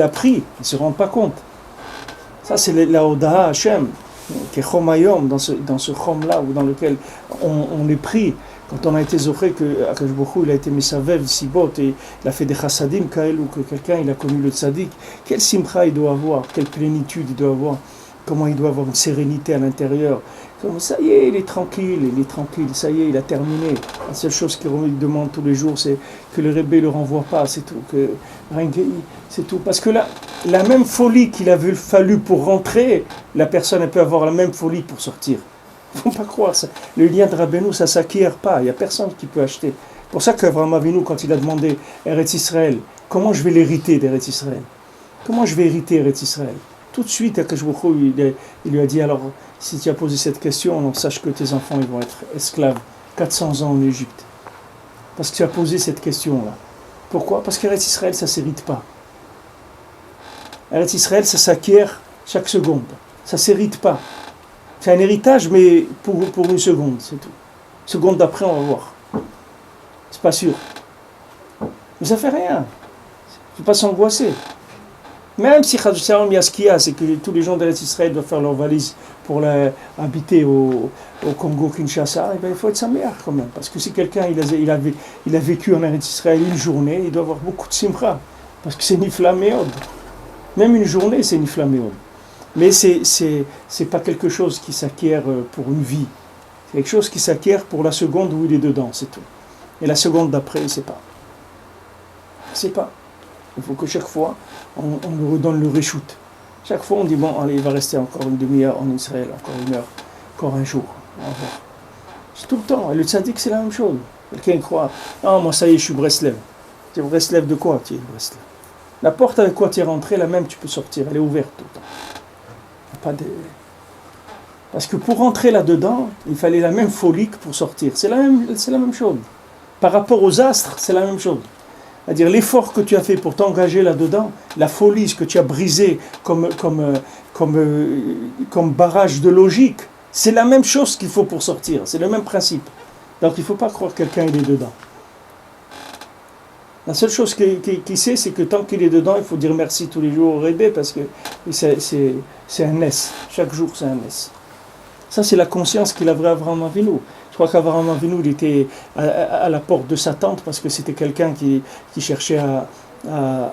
pris. Il ne se rend pas compte. Ça, c'est la Odaha Hashem, qui est Chom Hayom, dans ce Chom-là, dans lequel on est pris. Quand on a été zoché que Akadosh Baruch Hu, il a été Mesavev, Sibot, et il a fait des chassadim, ou que quelqu'un il a connu le tzaddik, quel simcha il doit avoir, quelle plénitude il doit avoir comment il doit avoir une sérénité à l'intérieur. Comme ça y est, il est tranquille, ça y est, il a terminé. La seule chose qu'il demande tous les jours, c'est que le Rebbe ne le renvoie pas, c'est tout. C'est tout. Parce que là, la même folie qu'il a fallu pour rentrer, la personne elle peut avoir la même folie pour sortir. Il ne faut pas croire ça. Le lien de Rabbeinu, ça ne s'acquiert pas, il n'y a personne qui peut acheter. C'est pour ça qu'Avraham Avinu, quand il a demandé Eretz Israël, comment je vais l'hériter d'Eretz Israël? Comment je vais hériter Eretz Israël? Tout de suite, Akash Baruch Hu, il lui a dit, alors, si tu as posé cette question, alors sache que tes enfants ils vont être esclaves 400 ans en Égypte. Parce que tu as posé cette question-là. Pourquoi? Parce qu'Eretz Israël, ça ne s'hérite pas. Eretz Israël, ça s'acquiert chaque seconde. Ça ne s'hérite pas. C'est un héritage, mais pour une seconde, c'est tout. Seconde d'après, on va voir. C'est pas sûr. Mais ça ne fait rien. Il ne faut pas s'angoisser. Même si il y a ce qu'il y a, c'est que tous les gens d'Eretz Israël doivent faire leur valise pour habiter au Congo-Kinshasa, et bien il faut être saméach quand même. Parce que si quelqu'un il a vécu en Eretz Israël une journée, il doit avoir beaucoup de simcha. Parce que c'est nifla meod. Même une journée, c'est nifla meod. Mais c'est pas quelque chose qui s'acquiert pour une vie. C'est quelque chose qui s'acquiert pour la seconde où il est dedans, c'est tout. Et la seconde d'après, il ne sait pas. Il ne sait pas. Il faut que chaque fois, on lui redonne le reshoot. Chaque fois, on dit, bon, allez, il va rester encore une demi-heure en Israël, encore une heure, encore un jour. On va voir. C'est tout le temps. Et le tzaddik, c'est la même chose. Quelqu'un croit, ah, moi, ça y est, je suis Breslev. Tu es Breslev de quoi, tu es Breslev? La porte avec quoi tu es rentré, la même, tu peux sortir. Elle est ouverte tout le temps. Pas de... Parce que pour rentrer là-dedans, il fallait la même folie que pour sortir. C'est la même chose. Par rapport aux astres, c'est la même chose. C'est-à-dire l'effort que tu as fait pour t'engager là-dedans, la folie, ce que tu as brisé comme barrage de logique, c'est la même chose qu'il faut pour sortir. C'est le même principe. Donc il ne faut pas croire que quelqu'un il est dedans. La seule chose qu'il sait, c'est que tant qu'il est dedans, il faut dire merci tous les jours au Rebbe parce que c'est un S. Chaque jour, c'est un S. Ça, c'est la conscience qu'il avait Avraham Avinu. Je crois qu'Avraham Avinu, il était à la porte de sa tente parce que c'était quelqu'un qui cherchait à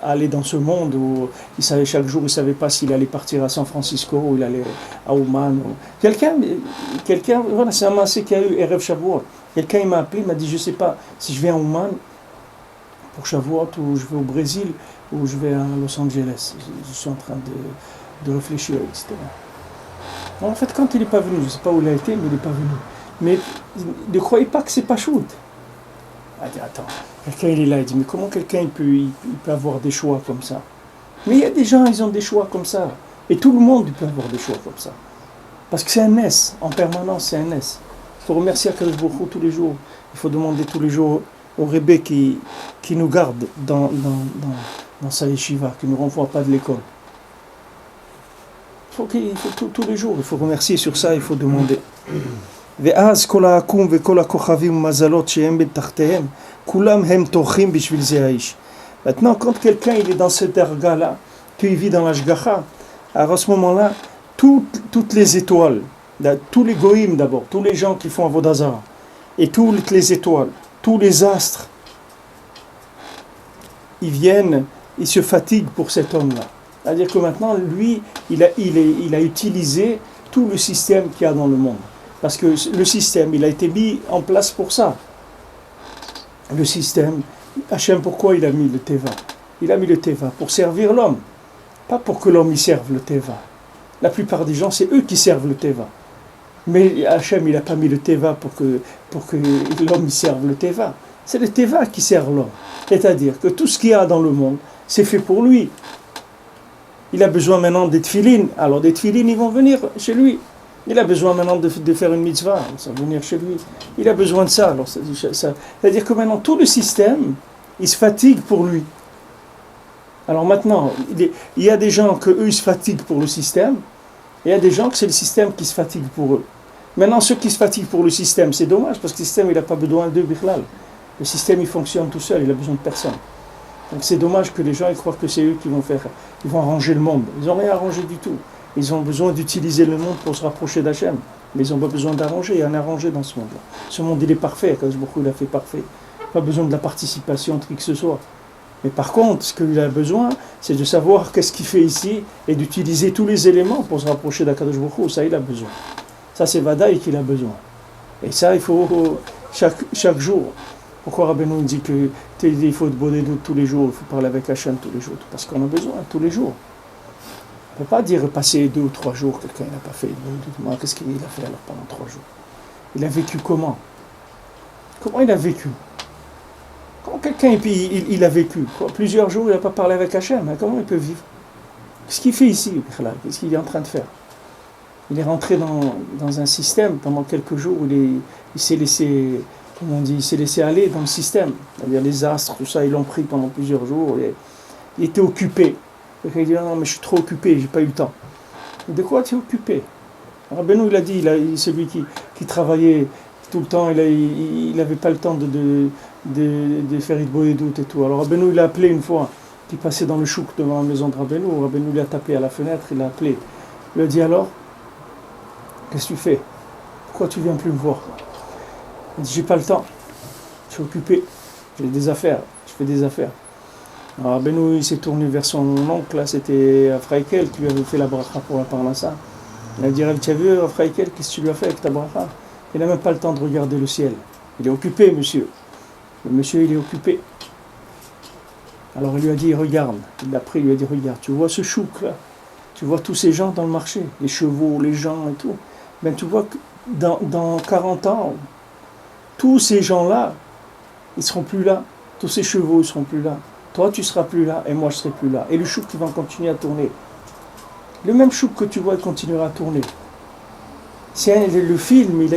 aller dans ce monde où il savait chaque jour, il ne savait pas s'il allait partir à San Francisco ou il allait à Ouman. Quelqu'un, voilà, c'est un massé qui a eu Erev Shavuot. Quelqu'un il m'a appelé, il m'a dit, je ne sais pas si je vais à Ouman pour Shavuot ou je vais au Brésil ou je vais à Los Angeles. Je suis en train de réfléchir, etc. En fait, quand il n'est pas venu, je ne sais pas où il a été, mais il n'est pas venu. Mais ne croyez pas que c'est pas chouette. Attends, quelqu'un il est là, il dit, mais comment quelqu'un il peut avoir des choix comme ça? Mais il y a des gens, ils ont des choix comme ça. Et tout le monde il peut avoir des choix comme ça. Parce que c'est un S, en permanence c'est un S. Il faut remercier Akadosh Baruch Hu tous les jours. Il faut demander tous les jours au Rebbe qui nous garde dans sa yeshiva, qui ne nous renvoie pas de l'école. Il faut tous les jours, il faut remercier sur ça, il faut demander. ואז כל העקום וכל הכוכבים ומזלות שהם בתחתיהם, כולם הם טורחים בשביל זה האיש. Maintenant, quand quelqu'un il est dans cet erga-là, qu'il vit dans l'ashgacha, alors à ce moment-là, toutes les étoiles, tous les goïms d'abord, tous les gens qui font avodah zara, et toutes les étoiles, tous les astres, ils viennent, ils se fatiguent pour cet homme-là. C'est-à-dire que maintenant, lui, il a utilisé tout le système qu'il y a dans le monde. Parce que le système, il a été mis en place pour ça. Le système, Hachem, pourquoi il a mis le Teva? Il a mis le Teva pour servir l'homme. Pas pour que l'homme y serve le Teva. La plupart des gens, c'est eux qui servent le Teva. Mais Hachem, il n'a pas mis le Teva pour que l'homme y serve le Teva. C'est le Teva qui sert l'homme. C'est-à-dire que tout ce qu'il y a dans le monde, c'est fait pour lui. Il a besoin maintenant des tefilines. Alors des tefilines, ils vont venir chez lui. Il a besoin maintenant de faire une mitzvah, ça va venir chez lui. Il a besoin de ça. Alors, c'est-à-dire que maintenant, tout le système, il se fatigue pour lui. Alors maintenant, il y a des gens que eux ils se fatiguent pour le système, et il y a des gens que c'est le système qui se fatigue pour eux. Maintenant, ceux qui se fatiguent pour le système, c'est dommage, parce que le système, il n'a pas besoin d'eux, Bichlal. Le système, il fonctionne tout seul, il a besoin de personne. Donc c'est dommage que les gens ils croient que c'est eux qui vont arranger le monde. Ils n'ont rien arrangé du tout. Ils ont besoin d'utiliser le monde pour se rapprocher d'Hachem. Mais ils n'ont pas besoin d'arranger. Il y a un arrangé dans ce monde-là. Ce monde, il est parfait. Akadosh Baruch Hu, il a fait parfait. Pas besoin de la participation de qui que ce soit. Mais par contre, ce qu'il a besoin, c'est de savoir qu'est-ce qu'il fait ici et d'utiliser tous les éléments pour se rapprocher d'Akadosh Baruch Hu. Ça, il a besoin. Ça, c'est Vadaï qu'il a besoin. Et ça, il faut chaque jour. Pourquoi Rabbeinu dit qu'il faut être des doutes tous les jours, il faut parler avec Hachem tous les jours? Parce qu'on a besoin tous les jours. On ne peut pas dire passer 2 ou 3 jours, quelqu'un n'a pas fait de doute. Qu'est-ce qu'il a fait alors pendant 3 jours? Il a vécu comment? Comment il a vécu? Comment quelqu'un il a vécu plusieurs jours, il n'a pas parlé avec Hachem? Comment il peut vivre? Qu'est-ce qu'il fait ici? Qu'est-ce qu'il est en train de faire? Il est rentré dans un système pendant quelques jours où il s'est laissé, comment on dit, il s'est laissé aller dans le système. C'est-à-dire les astres, tout ça, ils l'ont pris pendant plusieurs jours. Il était occupé. Il dit non, mais je suis trop occupé, j'ai pas eu le temps. Mais de quoi tu es occupé? Rabbeinu, il a dit, celui qui travaillait tout le temps, il n'avait pas le temps de faire Idbo et doute et tout. Alors Rabbeinu, il a appelé une fois, qui passait dans le chouk devant la maison de Rabbeinu. Rabbeinu lui a tapé à la fenêtre, il l'a appelé. Il lui a dit alors, qu'est-ce que tu fais? Pourquoi tu viens plus me voir? Il dit j'ai pas le temps, je suis occupé, j'ai des affaires, je fais des affaires. Alors Rabbeinu, il s'est tourné vers son oncle, là c'était Afraïkel qui lui avait fait la bracha pour la parnassa. Il a dit tu as vu Afraïkel, qu'est-ce que tu lui as fait avec ta bracha? Il n'a même pas le temps de regarder le ciel. Il est occupé, monsieur. Le monsieur, il est occupé. Alors il lui a dit regarde, il l'a pris, il lui a dit regarde, tu vois ce chouk là? Tu vois tous ces gens dans le marché, les chevaux, les gens et tout. Ben, tu vois que dans 40 ans, tous ces gens-là, ils ne seront plus là. Tous ces chevaux ne seront plus là. Toi, tu ne seras plus là et moi, je ne serai plus là. Et le chouk, il va continuer à tourner. Le même chouk que tu vois, il continuera à tourner. Le film, il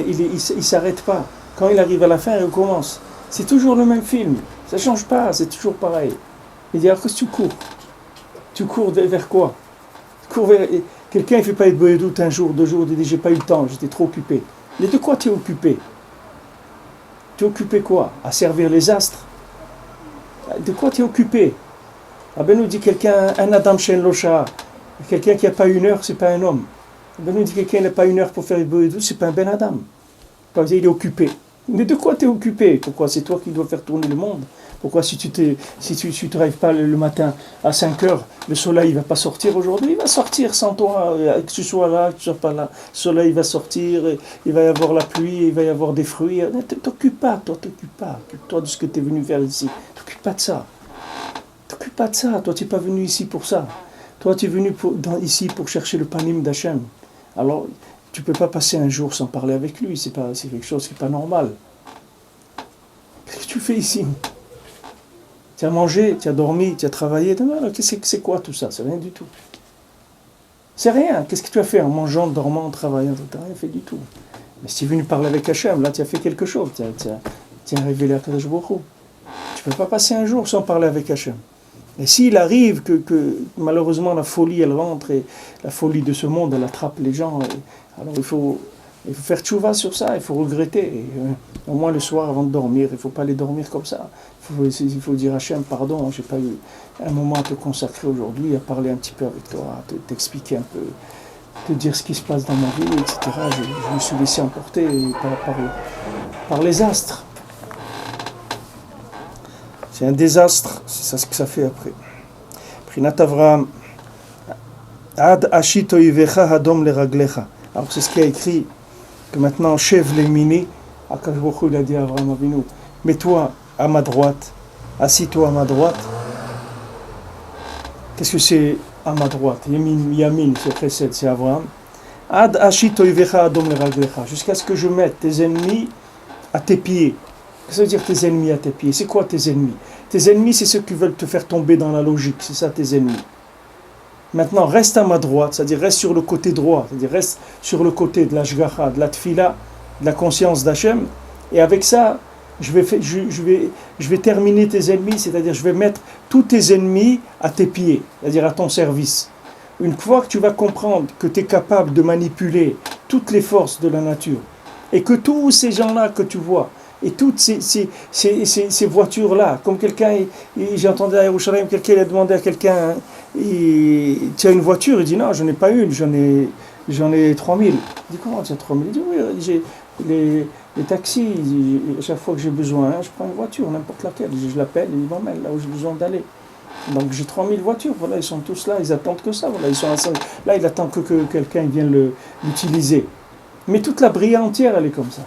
ne s'arrête pas. Quand il arrive à la fin, il recommence. C'est toujours le même film. Ça ne change pas, c'est toujours pareil. Il dit alors, qu'est-ce que tu cours? Tu cours vers quoi? Quelqu'un ne fait pas de doute un jour, 2 jours, il dit j'ai pas eu le temps, j'étais trop occupé. Mais de quoi tu es occupé? Tu es occupé quoi? À servir les astres? De quoi tu es occupé? Ben nous dit quelqu'un, un Adam Shen Locha, quelqu'un qui n'a pas 1 heure, c'est pas un homme. Ben nous dit quelqu'un qui n'a pas 1 heure pour faire le doute, c'est pas un Ben Adam. Il est occupé. Mais de quoi tu es occupé? Pourquoi? C'est toi qui dois faire tourner le monde. Pourquoi si tu ne te réveilles pas le matin à 5 heures, le soleil ne va pas sortir aujourd'hui? Il va sortir sans toi, que tu sois là, que tu ne sois pas là. Le soleil va sortir, il va y avoir la pluie, il va y avoir des fruits. Ne t'occupe pas, toi, t'occupe pas. Occupe-toi de ce que tu es venu faire ici. T'occupe pas de ça. T'occupe pas de ça. Toi, tu n'es pas venu ici pour ça. Toi, tu es venu ici pour chercher le panim d'Hachem. Alors, tu ne peux pas passer un jour sans parler avec lui. C'est quelque chose qui n'est pas normal. Qu'est-ce que tu fais ici? Tu as mangé, tu as dormi, tu as travaillé. C'est quoi tout ça? C'est rien du tout. C'est rien. Qu'est-ce que tu as fait en mangeant, dormant, en travaillant? Tu n'as rien fait du tout. Mais si tu es venu parler avec Hachem, là tu as fait quelque chose. Tu as révélé à Kadosh Baruch Hu. Tu ne peux pas passer un jour sans parler avec Hachem. Et s'il arrive que malheureusement la folie elle rentre et la folie de ce monde elle attrape les gens, alors il faut faire tchouva sur ça, il faut regretter. Et, au moins le soir avant de dormir, il ne faut pas aller dormir comme ça. Il faut dire Hachem, pardon, je n'ai pas eu un moment à te consacrer aujourd'hui, à parler un petit peu avec toi, à t'expliquer un peu, te dire ce qui se passe dans ma vie, etc. Je me suis laissé emporter par les astres. C'est un désastre, c'est ça ce que ça fait après. Prinat Avraham, Ad ashit oivecha hadom leraglecha. Alors c'est ce qui a écrit que maintenant Shev Lemini, Akadosh Baruch Hu il a dit à Avraham Avinu, mets-toi à ma droite, assis-toi à ma droite. Qu'est-ce que c'est à ma droite? Yamin, c'est précède, c'est Avraham. Ad ashit oivecha hadom leraglecha, jusqu'à ce que je mette tes ennemis à tes pieds. Qu'est-ce que ça veut dire tes ennemis à tes pieds? C'est quoi tes ennemis? Tes ennemis, c'est ceux qui veulent te faire tomber dans la logique, c'est ça tes ennemis. Maintenant, reste à ma droite, c'est-à-dire reste sur le côté droit, c'est-à-dire reste sur le côté de la shgacha, de la tfila, de la conscience d'Hachem, et avec ça, je vais terminer tes ennemis, c'est-à-dire je vais mettre tous tes ennemis à tes pieds, c'est-à-dire à ton service. Une fois que tu vas comprendre que tu es capable de manipuler toutes les forces de la nature, et que tous ces gens-là que tu vois, et toutes ces voitures-là, comme quelqu'un, j'ai entendu à Yerushalayim, quelqu'un a demandé à quelqu'un, tu as une voiture? Il dit non, j'en ai pas une, j'en ai 3000. Il dit comment tu as 3000? Il dit oui, Les taxis, à chaque fois que j'ai besoin, je prends une voiture, n'importe laquelle, je l'appelle et ils m'emmènent là où j'ai besoin d'aller. Donc j'ai 3000 voitures, voilà, ils sont tous là, ils attendent que ça, voilà, ils sont là, ils attendent que quelqu'un vienne l'utiliser. Mais toute la Bria entière, elle est comme ça.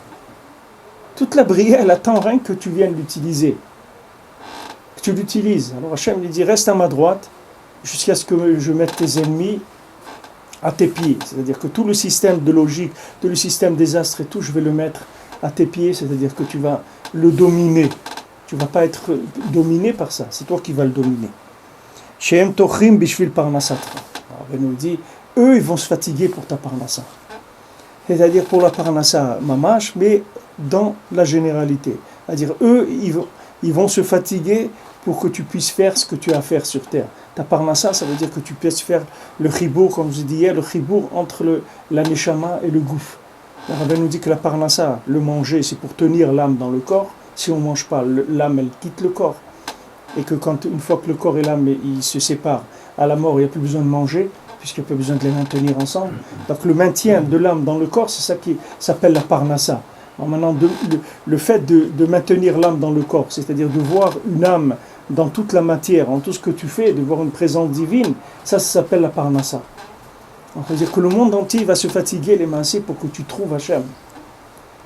Toute la Bria, elle attend rien que tu viennes l'utiliser. Que tu l'utilises. Alors Hachem lui dit, reste à ma droite, jusqu'à ce que je mette tes ennemis à tes pieds. C'est-à-dire que tout le système de logique, tout le système des astres et tout, je vais le mettre à tes pieds, c'est-à-dire que tu vas le dominer. Tu ne vas pas être dominé par ça, c'est toi qui vas le dominer. Shehem tochim bishvil parnassatra. On nous dit, eux, ils vont se fatiguer pour ta parnassa. C'est-à-dire pour la parnassa mamash, mais dans la généralité. C'est-à-dire, eux, ils vont se fatiguer pour que tu puisses faire ce que tu as à faire sur terre. Ta parnassa, ça veut dire que tu puisses faire le chibour, comme je disais hier, le chibour entre la neshama et le gouffre. Le rabbin nous dit que la parnassa, le manger, c'est pour tenir l'âme dans le corps. Si on ne mange pas, l'âme, elle quitte le corps. Et que une fois que le corps et l'âme ils se séparent, à la mort, il n'y a plus besoin de manger, puisqu'il n'y a pas besoin de les maintenir ensemble. Donc le maintien de l'âme dans le corps, c'est ça qui s'appelle la parnassa. Alors maintenant, le fait de maintenir l'âme dans le corps, c'est-à-dire de voir une âme dans toute la matière, en tout ce que tu fais, de voir une présence divine, ça s'appelle la parnassa. C'est-à-dire que le monde entier va se fatiguer, les massés, pour que tu trouves Hachem.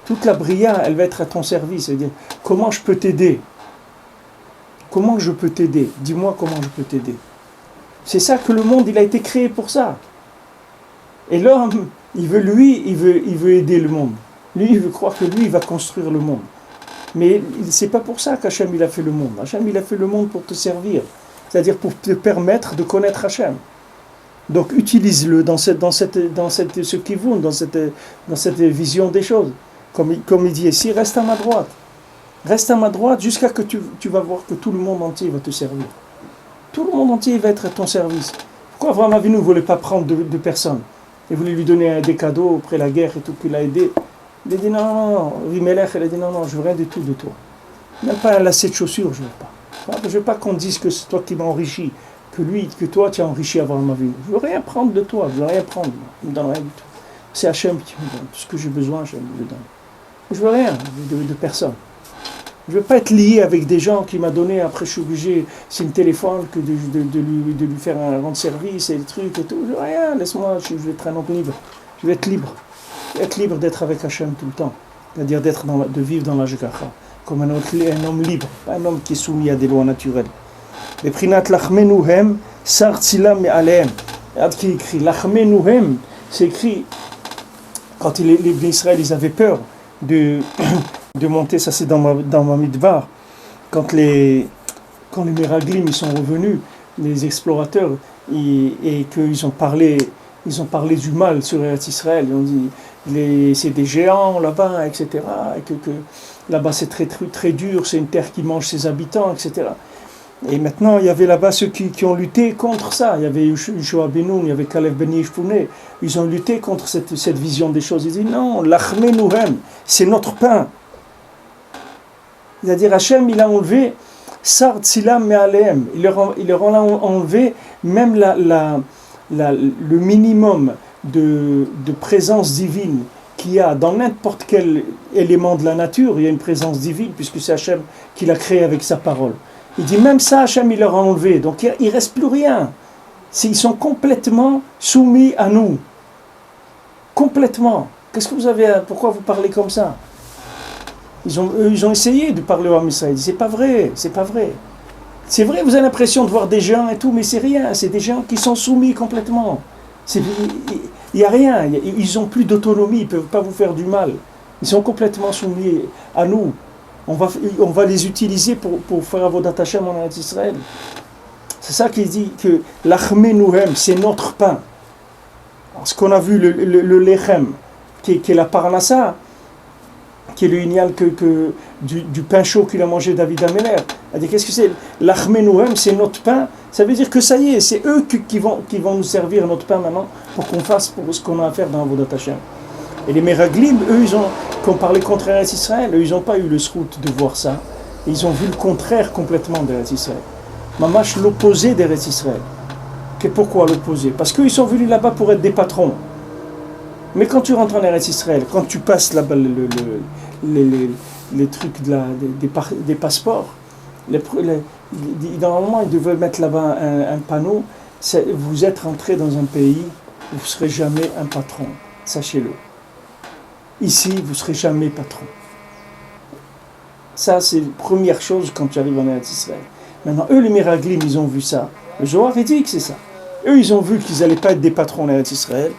Toute la bria, elle va être à ton service. C'est-à-dire, comment je peux t'aider? Comment je peux t'aider? Dis-moi comment je peux t'aider. C'est ça que le monde, il a été créé pour ça. Et l'homme, il veut aider le monde. Lui, il veut croire que lui, il va construire le monde. Mais c'est pas pour ça qu'Hachem, il a fait le monde. Hachem, il a fait le monde pour te servir. C'est-à-dire pour te permettre de connaître Hachem. Donc, utilise-le dans ce qui vaut, dans cette vision des choses. Comme il dit ici, reste à ma droite. Reste à ma droite jusqu'à ce que tu vas voir que tout le monde entier va te servir. Tout le monde entier va être à ton service. Pourquoi Abraham Avinu ne voulait pas prendre de personne? Il voulait lui donner des cadeaux après la guerre et tout, qu'il a aidé. Il a dit non. Rimelech, il a dit non, je veux rien du tout de toi. Même pas un lacet de chaussures, je ne veux pas. Je ne veux pas qu'on dise que c'est toi qui m'as enrichi, que toi tu as enrichi Abraham Avinu. Je ne veux rien prendre de toi, je ne veux rien prendre. Il ne me donne rien du tout. C'est Hachem qui me donne. Tout ce que j'ai besoin, Hachem me le donne. Je ne veux rien de personne. Je ne veux pas être lié avec des gens qui m'ont donné, après je suis obligé, s'il me téléphone, que de lui faire un rendre service et le truc et tout. Je veux rien, laisse-moi, je vais être un homme libre. Je vais être libre. Être libre d'être avec Hachem tout le temps. C'est-à-dire de vivre dans la Jekacha. Comme un homme libre, pas un homme qui est soumis à des lois naturelles. Les prinat lachmenuhem sartzilam me'alehem. Regarde qui écrit. Lachmenuhem, c'est écrit quand les Israël, ils avaient peur de monter, ça c'est dans ma midbar, quand les Meraglim ils sont revenus, les explorateurs, et qu'ils ont parlé du mal sur Eretz Israël, ils ont dit c'est des géants là-bas, etc., et que là-bas c'est très, très, très dur, c'est une terre qui mange ses habitants, etc. Et maintenant, il y avait là-bas ceux qui ont lutté contre ça. Il y avait Yoshua Benoun, il y avait Caleb Ben Yishpouné. Ils ont lutté contre cette vision des choses. Ils disent non, l'achmenouhem, c'est notre pain. C'est-à-dire, Hachem, il a enlevé Sar Tzilam Me'alehem. Il leur a enlevé même le minimum de présence divine qu'il y a dans n'importe quel élément de la nature. Il y a une présence divine, puisque c'est Hachem qui l'a créé avec sa parole. Il dit même ça, Hachem, il leur a enlevé. Donc il ne reste plus rien. Ils sont complètement soumis à nous. Complètement. Qu'est-ce que vous avez pourquoi vous parlez comme ça? Ils ont essayé de parler au Ham Israël. C'est pas vrai, c'est pas vrai. C'est vrai, vous avez l'impression de voir des gens et tout, mais c'est rien. C'est des gens qui sont soumis complètement. Il n'y a rien. Ils n'ont plus d'autonomie. Ils ne peuvent pas vous faire du mal. Ils sont complètement soumis à nous. On va les utiliser pour faire Avodat Hashem en Israël. C'est ça qu'il dit que l'achmenouhem, c'est notre pain. Alors, ce qu'on a vu, le lechem, qui est la parnassa, qui est le ignal du pain chaud qu'il a mangé David Améler. Elle dit qu'est-ce que c'est? L'achmenouhem, c'est notre pain. Ça veut dire que ça y est, c'est eux qui vont nous servir notre pain maintenant pour qu'on fasse pour ce qu'on a à faire dans Avodat Hashem. Et les Meraglim, eux, qui ont parlé contre Eretz Israël, eux, ils n'ont pas eu le srout de voir ça. Et ils ont vu le contraire complètement d'Eretz Israël. Mamash, l'opposé d'Eretz Israël. Pourquoi l'opposé? Parce qu'ils sont venus là-bas pour être des patrons. Mais quand tu rentres en Eretz Israël, quand tu passes là-bas les trucs des passeports. Normalement, ils devaient mettre là-bas un panneau. Vous êtes rentré dans un pays, vous ne serez jamais un patron. Sachez-le. Ici, vous ne serez jamais patron. Ça, c'est la première chose quand tu arrives en Eretz Israël. Maintenant, eux, les Miraglim, ils ont vu ça. Le Zohar, il dit que c'est ça. Eux, ils ont vu qu'ils n'allaient pas être des patrons en Eretz Israël.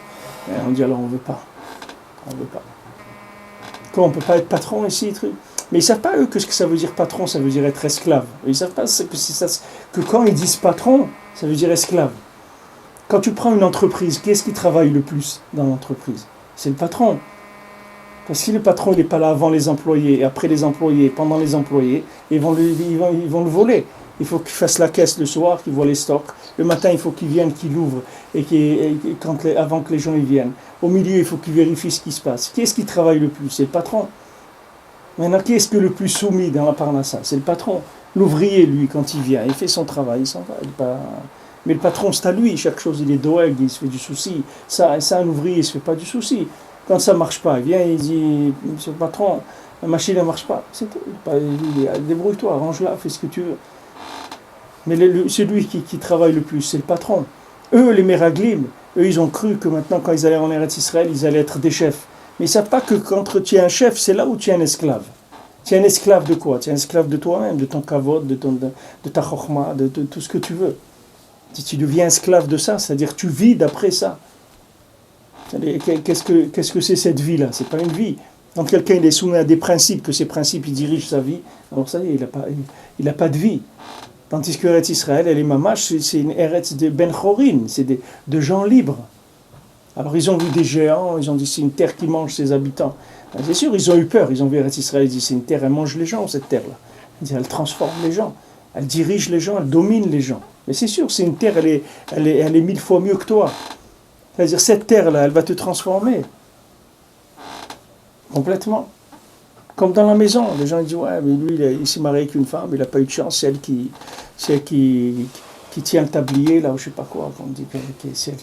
Et on dit alors, on ne veut pas. On ne veut pas. Quoi, on ne peut pas être patron ici, truc. Mais ils ne savent pas, eux, que ce que ça veut dire patron, ça veut dire être esclave. Ils ne savent pas que quand ils disent patron, ça veut dire esclave. Quand tu prends une entreprise, qui est-ce qui travaille le plus dans l'entreprise? C'est le patron. Parce que si le patron n'est pas là avant les employés, et après les employés, pendant les employés, ils vont le voler. Il faut qu'il fasse la caisse le soir, qu'il voit les stocks. Le matin, il faut qu'il vienne, qu'il ouvre, avant que les gens y viennent. Au milieu, il faut qu'il vérifie ce qui se passe. Qui est-ce qui travaille le plus? C'est le patron. Maintenant, qui est-ce que le plus soumis dans la parnassa? C'est le patron. L'ouvrier, lui, quand il vient, il fait son travail, il s'en va. Mais le patron, c'est à lui. Chaque chose, il est doeg, il se fait du souci. Ça, un ouvrier, il ne se fait pas du souci. Quand ça ne marche pas, il vient, il dit, monsieur le patron, la machine ne marche pas. C'est tout. Débrouille-toi, arrange-la, fais ce que tu veux. Mais celui qui travaille le plus, c'est le patron. Eux, les Meraglim, eux, ils ont cru que maintenant, quand ils allaient en Eretz Israël, ils allaient être des chefs. Mais ils ne savent pas que quand tu es un chef, c'est là où tu es un esclave. Tu es un esclave de quoi? Tu es un esclave de toi-même, de ton kavod, de ta chokhma, de tout ce que tu veux. Si tu deviens esclave de ça, c'est-à-dire tu vis d'après ça. Qu'est-ce que c'est cette vie-là? C'est pas une vie. Quand quelqu'un il est soumis à des principes, que ces principes il dirige sa vie, alors ça y est, il n'a pas de vie. Tandis que Eretz Israël, elle est mamash, c'est une Eretz de Ben Chorin, c'est de gens libres. Alors ils ont vu des géants, ils ont dit c'est une terre qui mange ses habitants. Ben, c'est sûr, ils ont eu peur, ils ont vu Eretz Israël, ils disent c'est une terre, elle mange les gens, cette terre-là. Elle transforme les gens, elle dirige les gens, elle domine les gens. Mais c'est sûr, c'est une terre, elle est 1000 fois mieux que toi. C'est-à-dire, cette terre-là, elle va te transformer. Complètement. Comme dans la maison. Les gens disent, ouais, mais lui, il s'est marié avec une femme, il n'a pas eu de chance, c'est elle qui tient le tablier, là, ou je ne sais pas quoi, on dit, c'est elle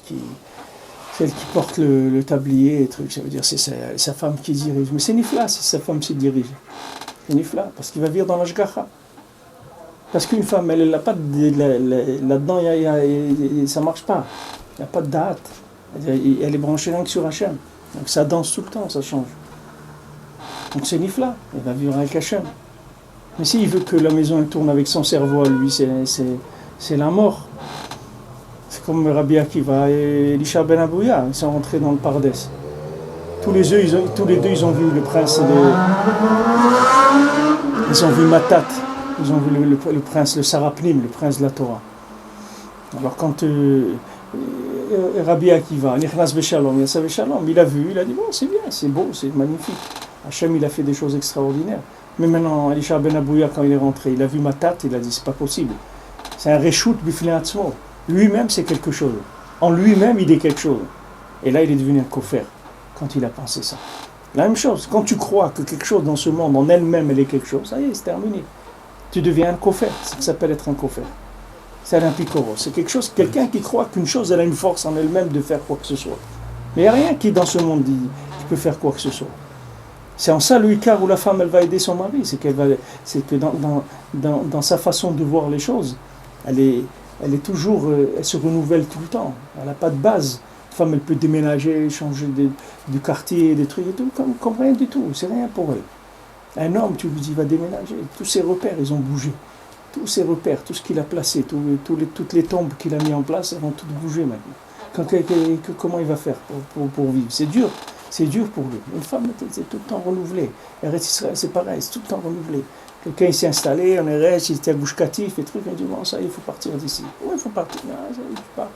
qui porte le tablier, et truc. Ça veut dire, c'est sa femme qui dirige. Mais c'est Nifla, si sa femme se dirige. C'est Nifla, parce qu'il va vivre dans la Shgacha. Parce qu'une femme, elle n'a pas là-dedans, ça ne marche pas. Il n'y a pas de date. Elle est branchée rien que sur Hachem. Donc ça danse tout le temps, ça change. Donc c'est Nifla, elle va vivre avec Hachem. Mais s'il veut que la maison elle tourne avec son cerveau, lui, c'est la mort. C'est comme Rabbi Akiva et Elisha Ben Abouya, ils sont rentrés dans le Pardès. Tous les deux, ils ont vu le prince Ils ont vu Matat, ils ont vu le prince, le Sarapnim, le prince de la Torah. Alors quand Rabbi Akiva, Nichnas Beshalom, Yassav Beshalom, il a vu, il a dit bon, c'est bien, c'est beau, c'est magnifique. Hachem, il a fait des choses extraordinaires. Mais maintenant, Elisha Ben Abouya, quand il est rentré, il a vu Matat, il a dit c'est pas possible. C'est un reshoot bifnei atzmo. Lui-même, c'est quelque chose. En lui-même, il est quelque chose. Et là, il est devenu un kofer quand il a pensé ça. La même chose, quand tu crois que quelque chose dans ce monde, en elle-même, elle est quelque chose, ça y est, c'est terminé. Tu deviens un kofer, c'est ce qui s'appelle être un kofer. C'est un picoro. C'est quelqu'un qui croit qu'une chose, elle a une force en elle-même de faire quoi que ce soit. Mais il n'y a rien qui, dans ce monde, dit qui peut faire quoi que ce soit. C'est en ça le Icar où la femme, elle va aider son mari. C'est que dans sa façon de voir les choses, elle est toujours, elle se renouvelle tout le temps. Elle n'a pas de base. La femme, elle peut déménager, changer du quartier, des trucs et tout, comme rien du tout. C'est rien pour elle. Un homme, tu lui dis, il va déménager. Tous ses repères, ils ont bougé. Tous ses repères, tout ce qu'il a placé, toutes les tombes qu'il a mis en place, elles vont toutes bouger maintenant. Comment il va faire pour vivre? C'est dur pour lui. Une femme, c'est tout le temps renouvelé. Eretz Israël, c'est pareil, c'est tout le temps renouvelé. Quelqu'un il s'est installé en Eretz, il était à Gush Katif et trucs, il dit bon, ça, il faut partir d'ici. Oui, il faut partir. Non, ça, tu pars.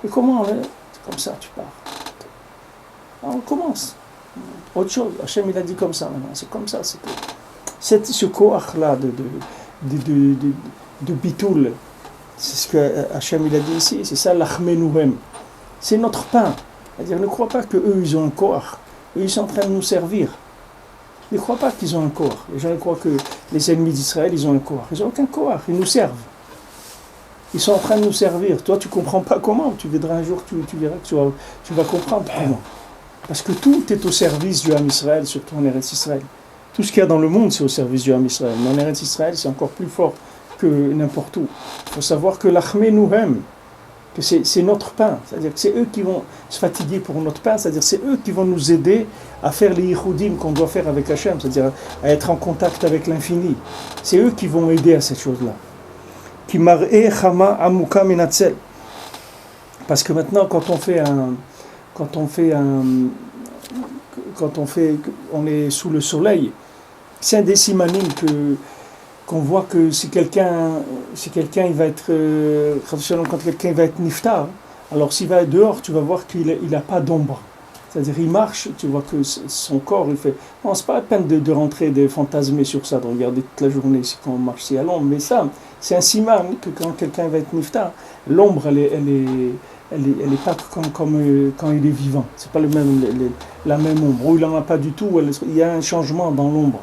Et comment? C'est comme ça, tu pars. Alors, on commence. Autre chose. Hachem, il a dit comme ça maintenant. C'est comme ça. Ce koach-là de bitoul, c'est ce que Hachem il a dit ici, c'est ça l'achmenouhem. C'est notre pain. C'est-à-dire, ne crois pas qu'eux, ils ont un koach. Eux, ils sont en train de nous servir. Ne crois pas qu'ils ont un koach. Les gens croient que les ennemis d'Israël, ils ont un koach. Ils n'ont aucun koach. Ils nous servent. Ils sont en train de nous servir. Toi, tu ne comprends pas comment. Tu verras un jour, tu verras que tu vas comprendre comment. Parce que tout est au service du Ham Israël, surtout en Eretz Israël. Tout ce qu'il y a dans le monde, c'est au service du Ham Israël. Mais en Eretz Israël, c'est encore plus fort que n'importe où. Il faut savoir que l'Achmé nous aime, que c'est notre pain. C'est-à-dire que c'est eux qui vont se fatiguer pour notre pain, c'est-à-dire que c'est eux qui vont nous aider à faire les yichoudim qu'on doit faire avec Hachem, c'est-à-dire à être en contact avec l'infini. C'est eux qui vont aider à cette chose-là. Qui mar'e chama amuka minatzel. Parce que maintenant, quand on est sous le soleil, c'est un des simanim qu'on voit que si quelqu'un il va être quand quelqu'un va être niftar, alors s'il va dehors, tu vas voir qu'il n'a pas d'ombre. C'est-à-dire il marche, tu vois que son corps, il fait... Non, c'est pas la peine de rentrer, de fantasmer sur ça, de regarder toute la journée quand on marche si à l'ombre, mais ça, c'est un siman que quand quelqu'un va être niftar, l'ombre, elle est pas comme quand il est vivant. C'est pas la même ombre. Ou il n'en a pas du tout, il y a un changement dans l'ombre.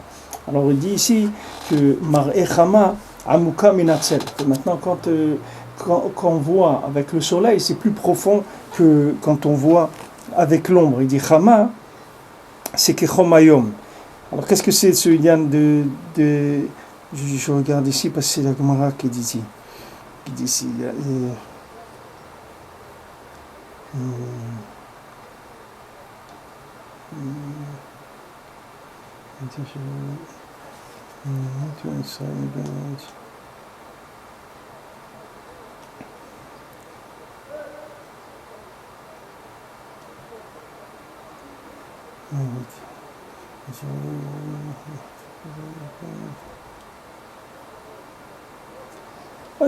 Alors il dit ici que Mar'echama Amuka Minatzel. Maintenant, quand on voit avec le soleil, c'est plus profond que quand on voit avec l'ombre. Il dit Chama, c'est Kechomayom. Alors qu'est-ce que c'est ce Yann de je regarde ici parce que c'est la Gemara qui dit ici. Qui dit ici.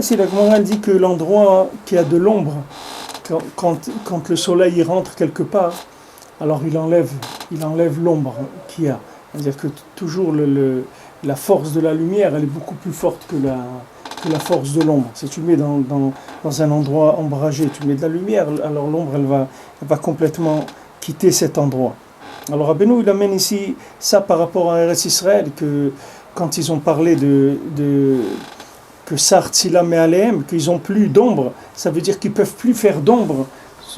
Si la Gemara dit que l'endroit qui a de l'ombre, quand le soleil y rentre quelque part, alors il enlève l'ombre qu'il y a. C'est-à-dire que toujours la force de la lumière, elle est beaucoup plus forte que la force de l'ombre. Si tu mets dans un endroit ombragé, tu mets de la lumière, alors l'ombre elle va complètement quitter cet endroit. Alors Rabbeinu il amène ici ça par rapport à Eretz Israël, que quand ils ont parlé que Sar Tzilam et Aleem, qu'ils n'ont plus d'ombre, ça veut dire qu'ils ne peuvent plus faire d'ombre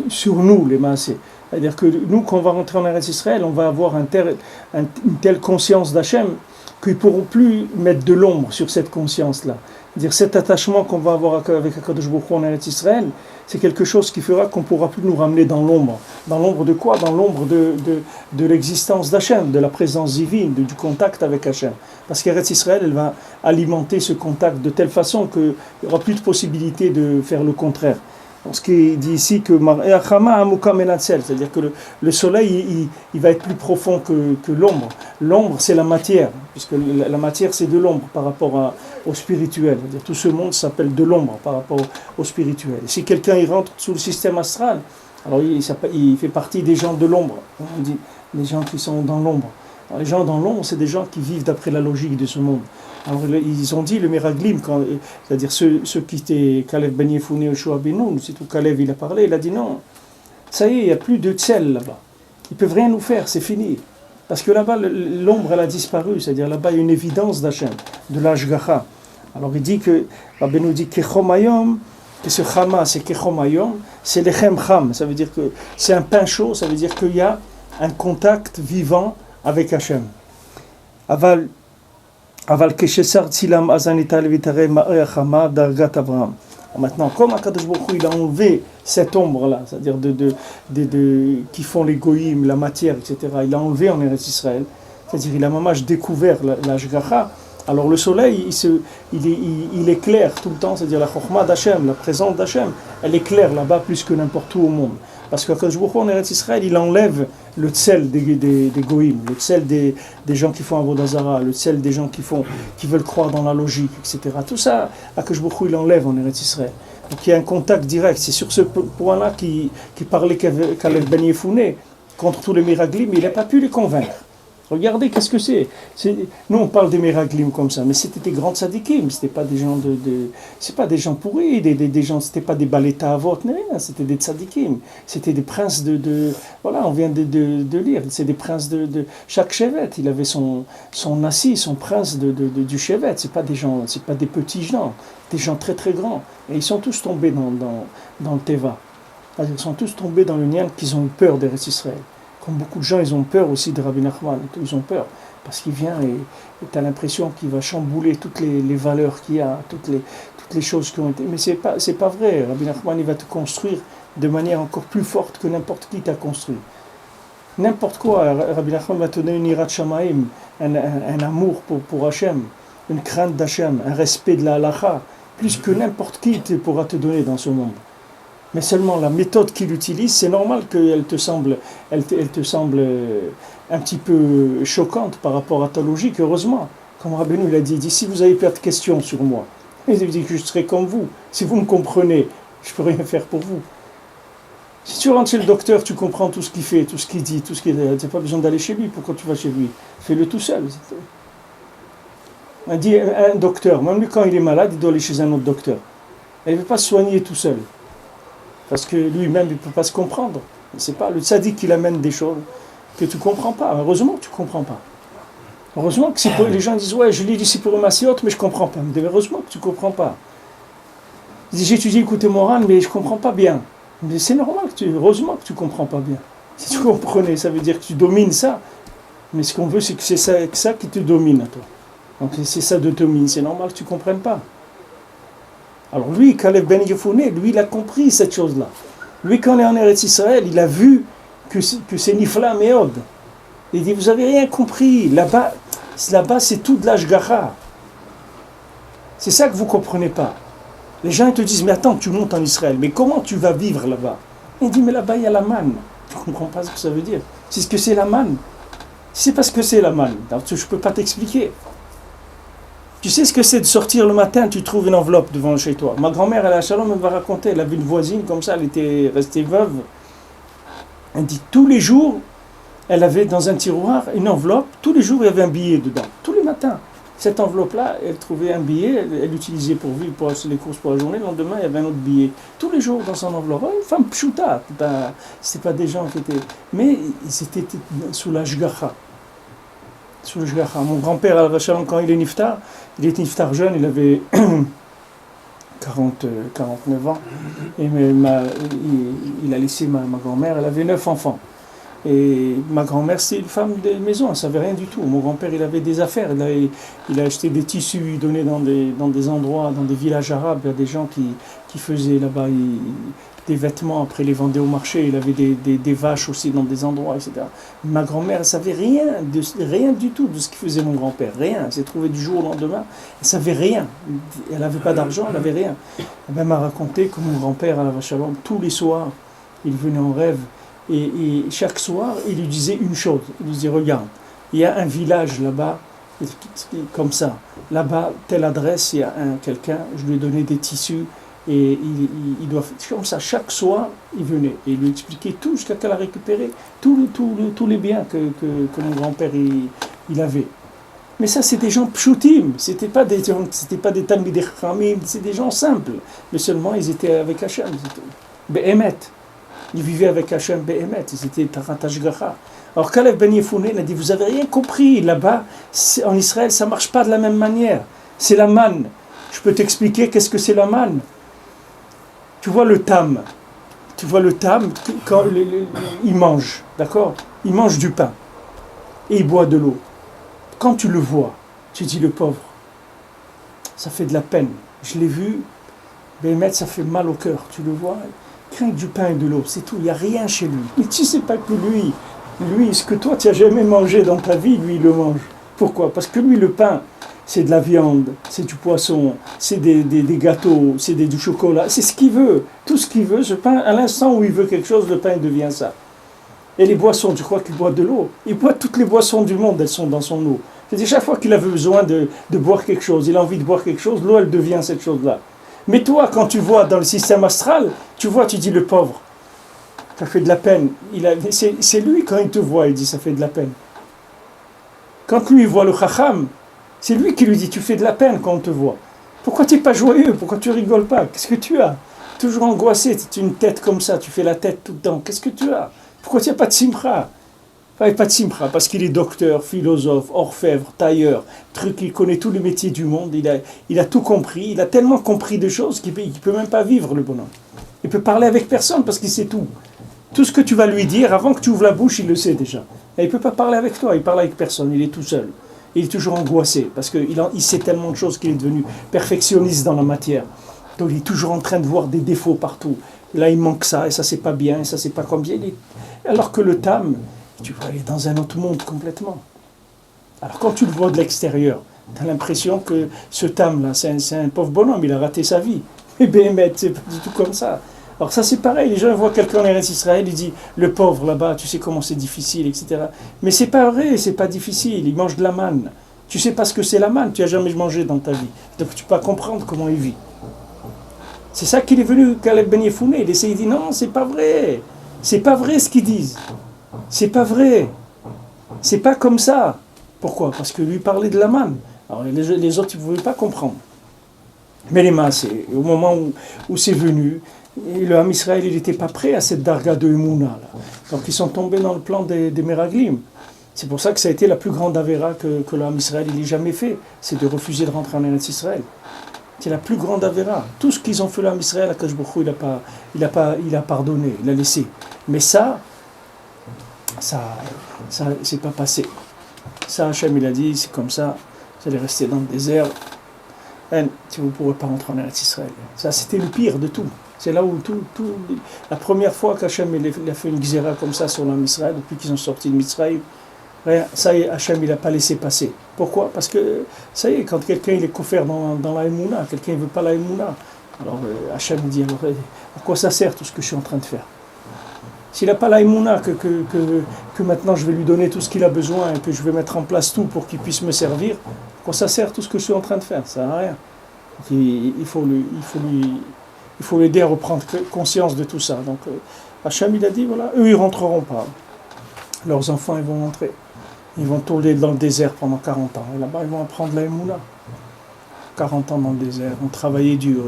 sur nous, les Maasé. C'est-à-dire que nous, quand on va rentrer en Eretz Israël, on va avoir une telle conscience d'Hachem qu'ils ne pourront plus mettre de l'ombre sur cette conscience-là. C'est-à-dire cet attachement qu'on va avoir avec HaKadosh Baruch Hu en Eretz Israël, c'est quelque chose qui fera qu'on ne pourra plus nous ramener dans l'ombre. Dans l'ombre de quoi? Dans l'ombre de l'existence d'Hachem, de la présence divine, du contact avec Hachem. Parce qu'Eretz Israël, elle va alimenter ce contact de telle façon qu'il n'y aura plus de possibilité de faire le contraire. Donc, ce qui dit ici que c'est-à-dire que le soleil il va être plus profond que l'ombre. L'ombre c'est la matière, puisque la matière c'est de l'ombre par rapport au spirituel. C'est-à-dire tout ce monde s'appelle de l'ombre par rapport au spirituel. Et si quelqu'un il rentre sous le système astral, alors il fait partie des gens de l'ombre. On dit les gens qui sont dans l'ombre. Alors, les gens dans l'ombre, c'est des gens qui vivent d'après la logique de ce monde. Alors ils ont dit le Miraglim, c'est-à-dire ceux qui étaient Kalev Ben Yefoune et Yoshua Ben Nun, c'est tout Kalev il a parlé, il a dit non, ça y est, il n'y a plus de tsel là-bas. Ils ne peuvent rien nous faire, c'est fini. Parce que là-bas, l'ombre elle a disparu, c'est-à-dire là-bas il y a une évidence d'Hachem, de l'Ashgacha. Alors il dit que, Ben nous dit Kechomayom, que ce Chama c'est Kechomayom, c'est Lechem Cham, ça veut dire que c'est un pain chaud, ça veut dire qu'il y a un contact vivant avec Hachem. Aval Keshesar Tzilam Azanita Levitare Ma'e Chama Dargat Abraham. Maintenant, comme HaKadosh Baruch Hu, il a enlevé cette ombre-là, c'est-à-dire qui font les goïms, la matière, etc., il a enlevé en Eretz Israël, c'est-à-dire il a mamash découvert la Shgacha. Alors le soleil, il éclaire tout le temps, c'est-à-dire la Chokhmah d'Hachem, la présence d'Hachem, elle éclaire là-bas plus que n'importe où au monde. Parce qu'HaKadosh Baruch Hu en Eretz Israël, il enlève le tsel des goïms, le tsel des gens qui font Avodah Zara, le tsel des gens qui veulent croire dans la logique, etc. Tout ça, HaKadosh Baruch Hu, il enlève en Eretz Israël. Donc il y a un contact direct. C'est sur ce point-là qui parlait Kalev Ben Yefoune contre tous les miraglim, mais il n'a pas pu les convaincre. Regardez, qu'est-ce que c'est. Nous, on parle des miraglim comme ça, mais c'était des grands tzadikim, c'était pas des gens c'est pas des gens pourris, des gens, c'était pas des baleta avot, rien, c'était des tzadikim, c'était des princes voilà, on vient de lire, c'est des princes de chaque chevet, il avait son nassi, son prince du chevet, c'est pas des petits gens, des gens très très grands, et ils sont tous tombés dans le teva, ils sont tous tombés dans le nian qu'ils ont eu peur d'Eretz Israël. Comme beaucoup de gens, ils ont peur aussi de Rabbi Nachman, ils ont peur. Parce qu'il vient et tu as l'impression qu'il va chambouler toutes les valeurs qu'il y a, toutes les choses qui ont été... Mais c'est pas vrai. Rabbi Nachman, il va te construire de manière encore plus forte que n'importe qui t'a construit. N'importe quoi. Rabbi Nachman va te donner une irat shamaim, un amour pour Hachem, une crainte d'Hachem, un respect de la halacha, plus que n'importe qui pourra te donner dans ce monde. Mais seulement la méthode qu'il utilise, c'est normal qu'elle te semble un petit peu choquante par rapport à ta logique, heureusement. Comme Rabbeinu il a dit, si vous avez pas de questions sur moi, il dit que je serai comme vous. Si vous me comprenez, je ne peux rien faire pour vous. Si tu rentres chez le docteur, tu comprends tout ce qu'il fait, tout ce qu'il dit, tu n'as pas besoin d'aller chez lui. Pourquoi tu vas chez lui? Fais-le tout seul. On dit un docteur, même lui quand il est malade, il doit aller chez un autre docteur. Il ne peut pas se soigner tout seul. Parce que lui-même, il ne peut pas se comprendre. C'est pas le tzaddik qui amène des choses que tu ne comprends pas. Heureusement que tu ne comprends pas. Heureusement que les gens disent, ouais, je lis du Sipur Massiot, mais je ne comprends pas. Mais heureusement que tu ne comprends pas. J'ai étudié écouter Moran, mais je ne comprends pas bien. Mais c'est normal, heureusement que tu ne comprends pas bien. Si tu comprenais, ça veut dire que tu domines ça. Mais ce qu'on veut, c'est que c'est ça qui te domine à toi. Donc c'est ça de dominer. C'est normal que tu ne comprennes pas. Alors lui, Kalev Ben Yefoune, lui, il a compris cette chose-là. Lui, quand il est en Eretz Israël, il a vu que c'est Nifla Meod. Il dit, vous n'avez rien compris. Là-bas, c'est tout de l'Ashgacha. C'est ça que vous ne comprenez pas. Les gens ils te disent, mais attends, tu montes en Israël, mais comment tu vas vivre là-bas? Il dit, mais là-bas, il y a la manne. Tu ne comprends pas ce que ça veut dire. C'est ce que c'est la manne. C'est pas ce que c'est la manne. Je ne peux pas t'expliquer. Tu sais ce que c'est de sortir le matin, tu trouves une enveloppe devant chez toi. Ma grand-mère, elle a Shalom, elle va raconter, elle avait une voisine comme ça, elle était restée veuve. Elle dit, tous les jours, elle avait dans un tiroir une enveloppe, tous les jours il y avait un billet dedans, tous les matins. Cette enveloppe-là, elle trouvait un billet, elle l'utilisait pour vivre, pour acheter les courses pour la journée, le lendemain il y avait un autre billet. Tous les jours dans son enveloppe, une femme pshuta, c'était pas des gens qui étaient... Mais ils étaient sous la shgacha. Mon grand-père, quand il est niftar, il était niftar jeune, il avait 49 ans, et il a laissé ma grand-mère, elle avait 9 enfants. Et ma grand-mère, c'est une femme de maison, elle ne savait rien du tout. Mon grand-père, il avait des affaires, il a acheté des tissus, il donnait dans des endroits, dans des villages arabes, il y a des gens qui faisaient là-bas des vêtements, après les vendait au marché, il avait des vaches aussi dans des endroits, etc. Ma grand-mère, elle ne savait rien du tout de ce que faisait mon grand-père, rien. Elle s'est trouvée du jour au lendemain, elle ne savait rien. Elle n'avait pas d'argent, elle n'avait rien. Elle m'a raconté que mon grand-père, à la Vachalom, tous les soirs, il venait en rêve, et chaque soir, il lui disait une chose. Il lui disait, regarde, il y a un village là-bas, comme ça. Là-bas, telle adresse, il y a quelqu'un, je lui ai donné des tissus, et il doit faire comme ça. Chaque soir, il venait, et il lui expliquait tout, jusqu'à qu'elle a récupéré tous les biens que mon grand-père il avait. Mais ça, c'est des gens pshutim, c'était pas des talmidei chachamim, c'est des gens simples. Mais seulement, ils étaient avec Hachem. Be'emet. Ils vivaient avec Hachem Be'emet, ils étaient Tarat Hashgacha. Alors Kalev Ben Yefoune a dit, vous avez rien compris, là-bas, en Israël, ça marche pas de la même manière. C'est la manne. Je peux t'expliquer qu'est-ce que c'est la manne. Tu vois le tam, quand il mange, d'accord? Il mange du pain et il boit de l'eau. Quand tu le vois, tu dis le pauvre, ça fait de la peine. Je l'ai vu, Béhémet, ça fait mal au cœur. Tu le vois, il craint du pain et de l'eau, c'est tout, il n'y a rien chez lui. Mais tu ne sais pas que lui, ce que toi tu n'as jamais mangé dans ta vie, lui il le mange. Pourquoi? Parce que lui, le pain, c'est de la viande, c'est du poisson, c'est des gâteaux, c'est du chocolat, c'est ce qu'il veut. Tout ce qu'il veut, ce pain, à l'instant où il veut quelque chose, le pain il devient ça. Et les boissons, tu crois qu'il boit de l'eau? Il boit toutes les boissons du monde, elles sont dans son eau. C'est-à-dire chaque fois qu'il a besoin de boire quelque chose, il a envie de boire quelque chose, l'eau elle devient cette chose-là. Mais toi, quand tu vois dans le système astral, tu dis le pauvre, ça fait de la peine. C'est lui quand il te voit, il dit ça fait de la peine. Quand lui il voit le chacham, c'est lui qui lui dit tu fais de la peine quand on te voit. Pourquoi tu n'es pas joyeux? Pourquoi tu rigoles pas? Qu'est-ce que tu as? Toujours angoissé, tu as une tête comme ça, tu fais la tête tout le temps. Qu'est-ce que tu as? Pourquoi tu n'as pas de simcha? Pas de simcha, parce qu'il est docteur, philosophe, orfèvre, tailleur, il connaît tous les métiers du monde, il a tout compris, il a tellement compris de choses qu'il ne peut même pas vivre le bonhomme. Il peut parler avec personne parce qu'il sait tout. Tout ce que tu vas lui dire, avant que tu ouvres la bouche, il le sait déjà. Et il ne peut pas parler avec toi, il parle avec personne, il est tout seul. Il est toujours angoissé, parce qu'il sait tellement de choses qu'il est devenu perfectionniste dans la matière. Donc il est toujours en train de voir des défauts partout. Là, il manque ça, et ça, c'est pas bien, et ça, c'est pas comme bien. Alors que le tam, tu vois, il est dans un autre monde complètement. Alors quand tu le vois de l'extérieur, tu as l'impression que ce tam-là, c'est un pauvre bonhomme, il a raté sa vie. Mais Béhémet, c'est pas du tout comme ça. Alors ça c'est pareil, les gens voient quelqu'un en Eretz Israël, ils disent le pauvre là-bas, tu sais comment c'est difficile, etc. Mais c'est pas vrai, c'est pas difficile, il mange de la manne. Tu sais pas ce que c'est la manne, tu as jamais mangé dans ta vie. Donc tu peux pas comprendre comment il vit. C'est ça qu'il est venu, Caleb Ben Yefouné, il essaie, il dit non, c'est pas vrai. C'est pas vrai ce qu'ils disent. C'est pas vrai. C'est pas comme ça. Pourquoi? Parce que lui parlait de la manne. Alors les autres, ils ne pouvaient pas comprendre. Mais les massés, au moment où c'est venu, et le Ham Israël, il n'était pas prêt à cette darga de Emouna. Là. Donc ils sont tombés dans le plan des Meraglim. C'est pour ça que ça a été la plus grande avéra que le Ham Israël ait jamais fait. C'est de refuser de rentrer en Eretz Israël. C'est la plus grande avéra. Tout ce qu'ils ont fait le Ham Israël, Akash Baruch Hu, il a pardonné, il a laissé. Mais ça c'est pas passé. Ça, Hachem, il a dit, c'est comme ça, vous allez rester dans le désert. Si vous ne pourrez pas rentrer en Eretz Israël. Ça, c'était le pire de tout. C'est là où la première fois qu'Hachem il a fait une gzéra comme ça sur l'homme Israël, depuis qu'ils ont sorti de Mitzrayim, ça y est, Hachem il n'a pas laissé passer. Pourquoi? Parce que, ça y est, quand quelqu'un il est couvert dans la Emouna, quelqu'un ne veut pas la Emouna, alors Hachem dit, alors, à quoi ça sert tout ce que je suis en train de faire? S'il n'a pas la Emouna, que maintenant je vais lui donner tout ce qu'il a besoin et que je vais mettre en place tout pour qu'il puisse me servir, à quoi ça sert tout ce que je suis en train de faire? Ça n'a rien. Il faut l'aider à reprendre conscience de tout ça. Donc Hachem il a dit, voilà, eux ils ne rentreront pas. Leurs enfants ils vont rentrer. Ils vont tourner dans le désert pendant 40 ans. Et là-bas ils vont apprendre la Emouna. 40 ans dans le désert, ils vont travailler dur.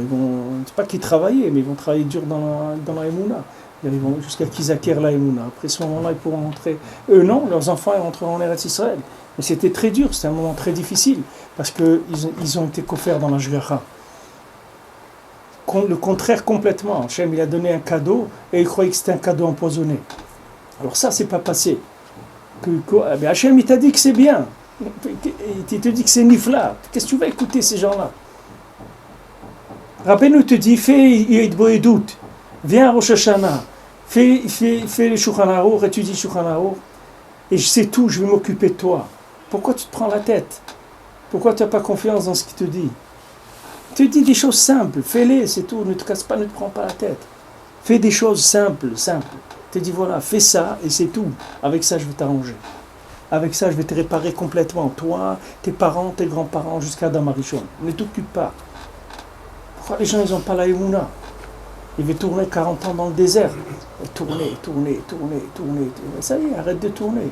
C'est pas qu'ils travaillaient, mais ils vont travailler dur dans la Emouna. Ils vont jusqu'à qu'ils acquièrent la Emouna. Après ce moment-là, ils pourront rentrer. Eux, non, leurs enfants, ils rentreront en Eretz Israël. Mais c'était très dur, c'était un moment très difficile, parce qu'ils ont été couverts dans la Shgacha. Le contraire complètement. Hachem, il a donné un cadeau, et il croyait que c'était un cadeau empoisonné. Alors ça, c'est pas passé. Mais Hachem, il t'a dit que c'est bien. Il te dit que c'est nifla. Qu'est-ce que tu vas écouter ces gens-là? Rabbeinu te dit, fais Yidboedut. Viens à Rosh Hashanah, fais les Shulchan Aruch, étudie Shulchan Aruch, et je sais tout, je vais m'occuper de toi. Pourquoi tu te prends la tête? Pourquoi tu n'as pas confiance dans ce qu'il te dit? Il te dit des choses simples, fais-les, c'est tout, ne te casse pas, ne te prends pas la tête. Fais des choses simples. Il te dit voilà, fais ça et c'est tout. Avec ça, je vais t'arranger. Avec ça, je vais te réparer complètement. Toi, tes parents, tes grands-parents, jusqu'à Adam Arishon. Ne t'occupe pas. Pourquoi les gens, ils n'ont pas la Emouna? Il va tourner 40 ans dans le désert. Tourner. Ça y est, arrête de tourner.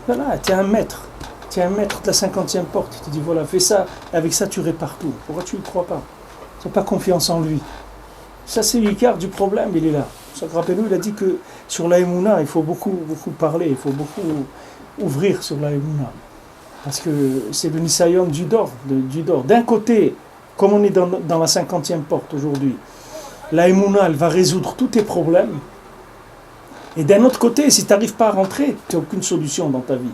Voilà, tu es un maître. Tu es un maître de la 50e porte. Il te dit, voilà, fais ça. Avec ça, tu répares tout. Pourquoi tu ne le crois pas? Tu n'as pas confiance en lui. Ça, c'est l'écart du problème, il est là. Rappelez-nous, il a dit que sur la Emouna, il faut beaucoup parler. Il faut beaucoup ouvrir sur la Emouna. Parce que c'est le Nisayon du Dor. D'un côté, comme on est dans la 50e porte aujourd'hui, la Emouna, elle va résoudre tous tes problèmes. Et d'un autre côté, si tu n'arrives pas à rentrer, tu n'as aucune solution dans ta vie.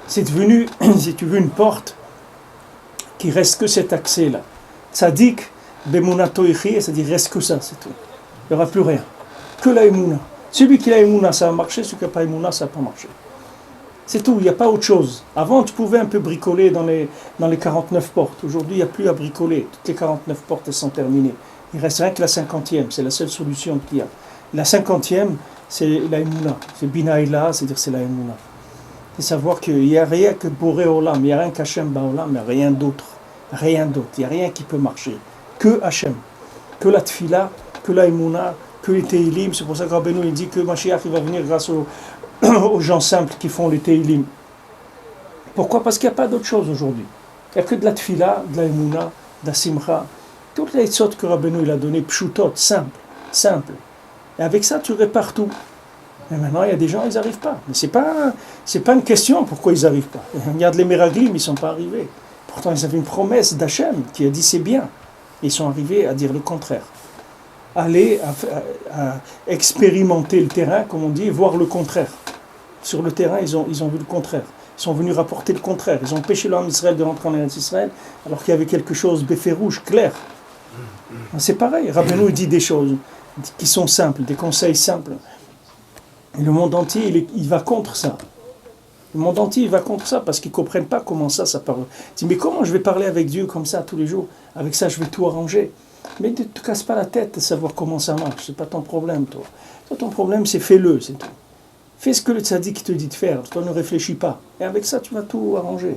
C'est devenu, si tu veux, une porte qui reste que cet accès-là. Tzadik, Bemouna Toichi, c'est-à-dire reste que ça, c'est tout. Il n'y aura plus rien. Que la Emouna. Celui qui a la Emouna, ça va marcher. Celui qui n'a pas la Emouna, ça va pas marcher. C'est tout, il n'y a pas autre chose. Avant, tu pouvais un peu bricoler dans les 49 portes. Aujourd'hui, il n'y a plus à bricoler. Toutes les 49 portes, elles sont terminées. Il ne reste rien que la 50e. C'est la seule solution qu'il y a. La 50e, c'est la Emouna. C'est Binaïla, c'est-à-dire c'est la Emouna. C'est savoir qu'il n'y a rien que Boré Olam. Il n'y a rien qu'Hachem Baolam, mais rien d'autre. Rien d'autre. Il n'y a rien qui peut marcher. Que Hachem. Que la Tfila, que la Emouna, que les Teilim. C'est pour ça que Rabbeinu il dit que Mashiach il va venir grâce aux gens simples qui font les Teilim. Pourquoi? Parce qu'il n'y a pas d'autre chose aujourd'hui. Il n'y a que de la Tfila, de la Emouna, de la Simcha. Toutes les sortes que Rabbeinu il a données, pshutot, simple. Et avec ça, tu répares tout. Mais maintenant, il y a des gens, ils n'arrivent pas. Mais c'est pas une question pourquoi ils n'arrivent pas. Regarde les Meraglim, ils ne sont pas arrivés. Pourtant, ils avaient une promesse d'Hachem qui a dit c'est bien. Ils sont arrivés à dire le contraire. aller à expérimenter le terrain, comme on dit, et voir le contraire. Sur le terrain, ils ont vu le contraire. Ils sont venus rapporter le contraire. Ils ont empêché l'homme d'Israël de rentrer en Eretz Israël, alors qu'il y avait quelque chose d'effet rouge, clair. C'est pareil, Rabbeinu dit des choses qui sont simples, des conseils simples. Et le monde entier, il va contre ça. Le monde entier, il va contre ça, parce qu'ils ne comprennent pas comment ça parle. Ils disent, mais comment je vais parler avec Dieu comme ça tous les jours? Avec ça, je vais tout arranger. Mais ne te casse pas la tête de savoir comment ça marche. C'est pas ton problème, toi. Toi, ton problème, c'est fais-le, c'est tout. Fais ce que le tzaddik te dit de faire. Toi, ne réfléchis pas. Et avec ça, tu vas tout arranger.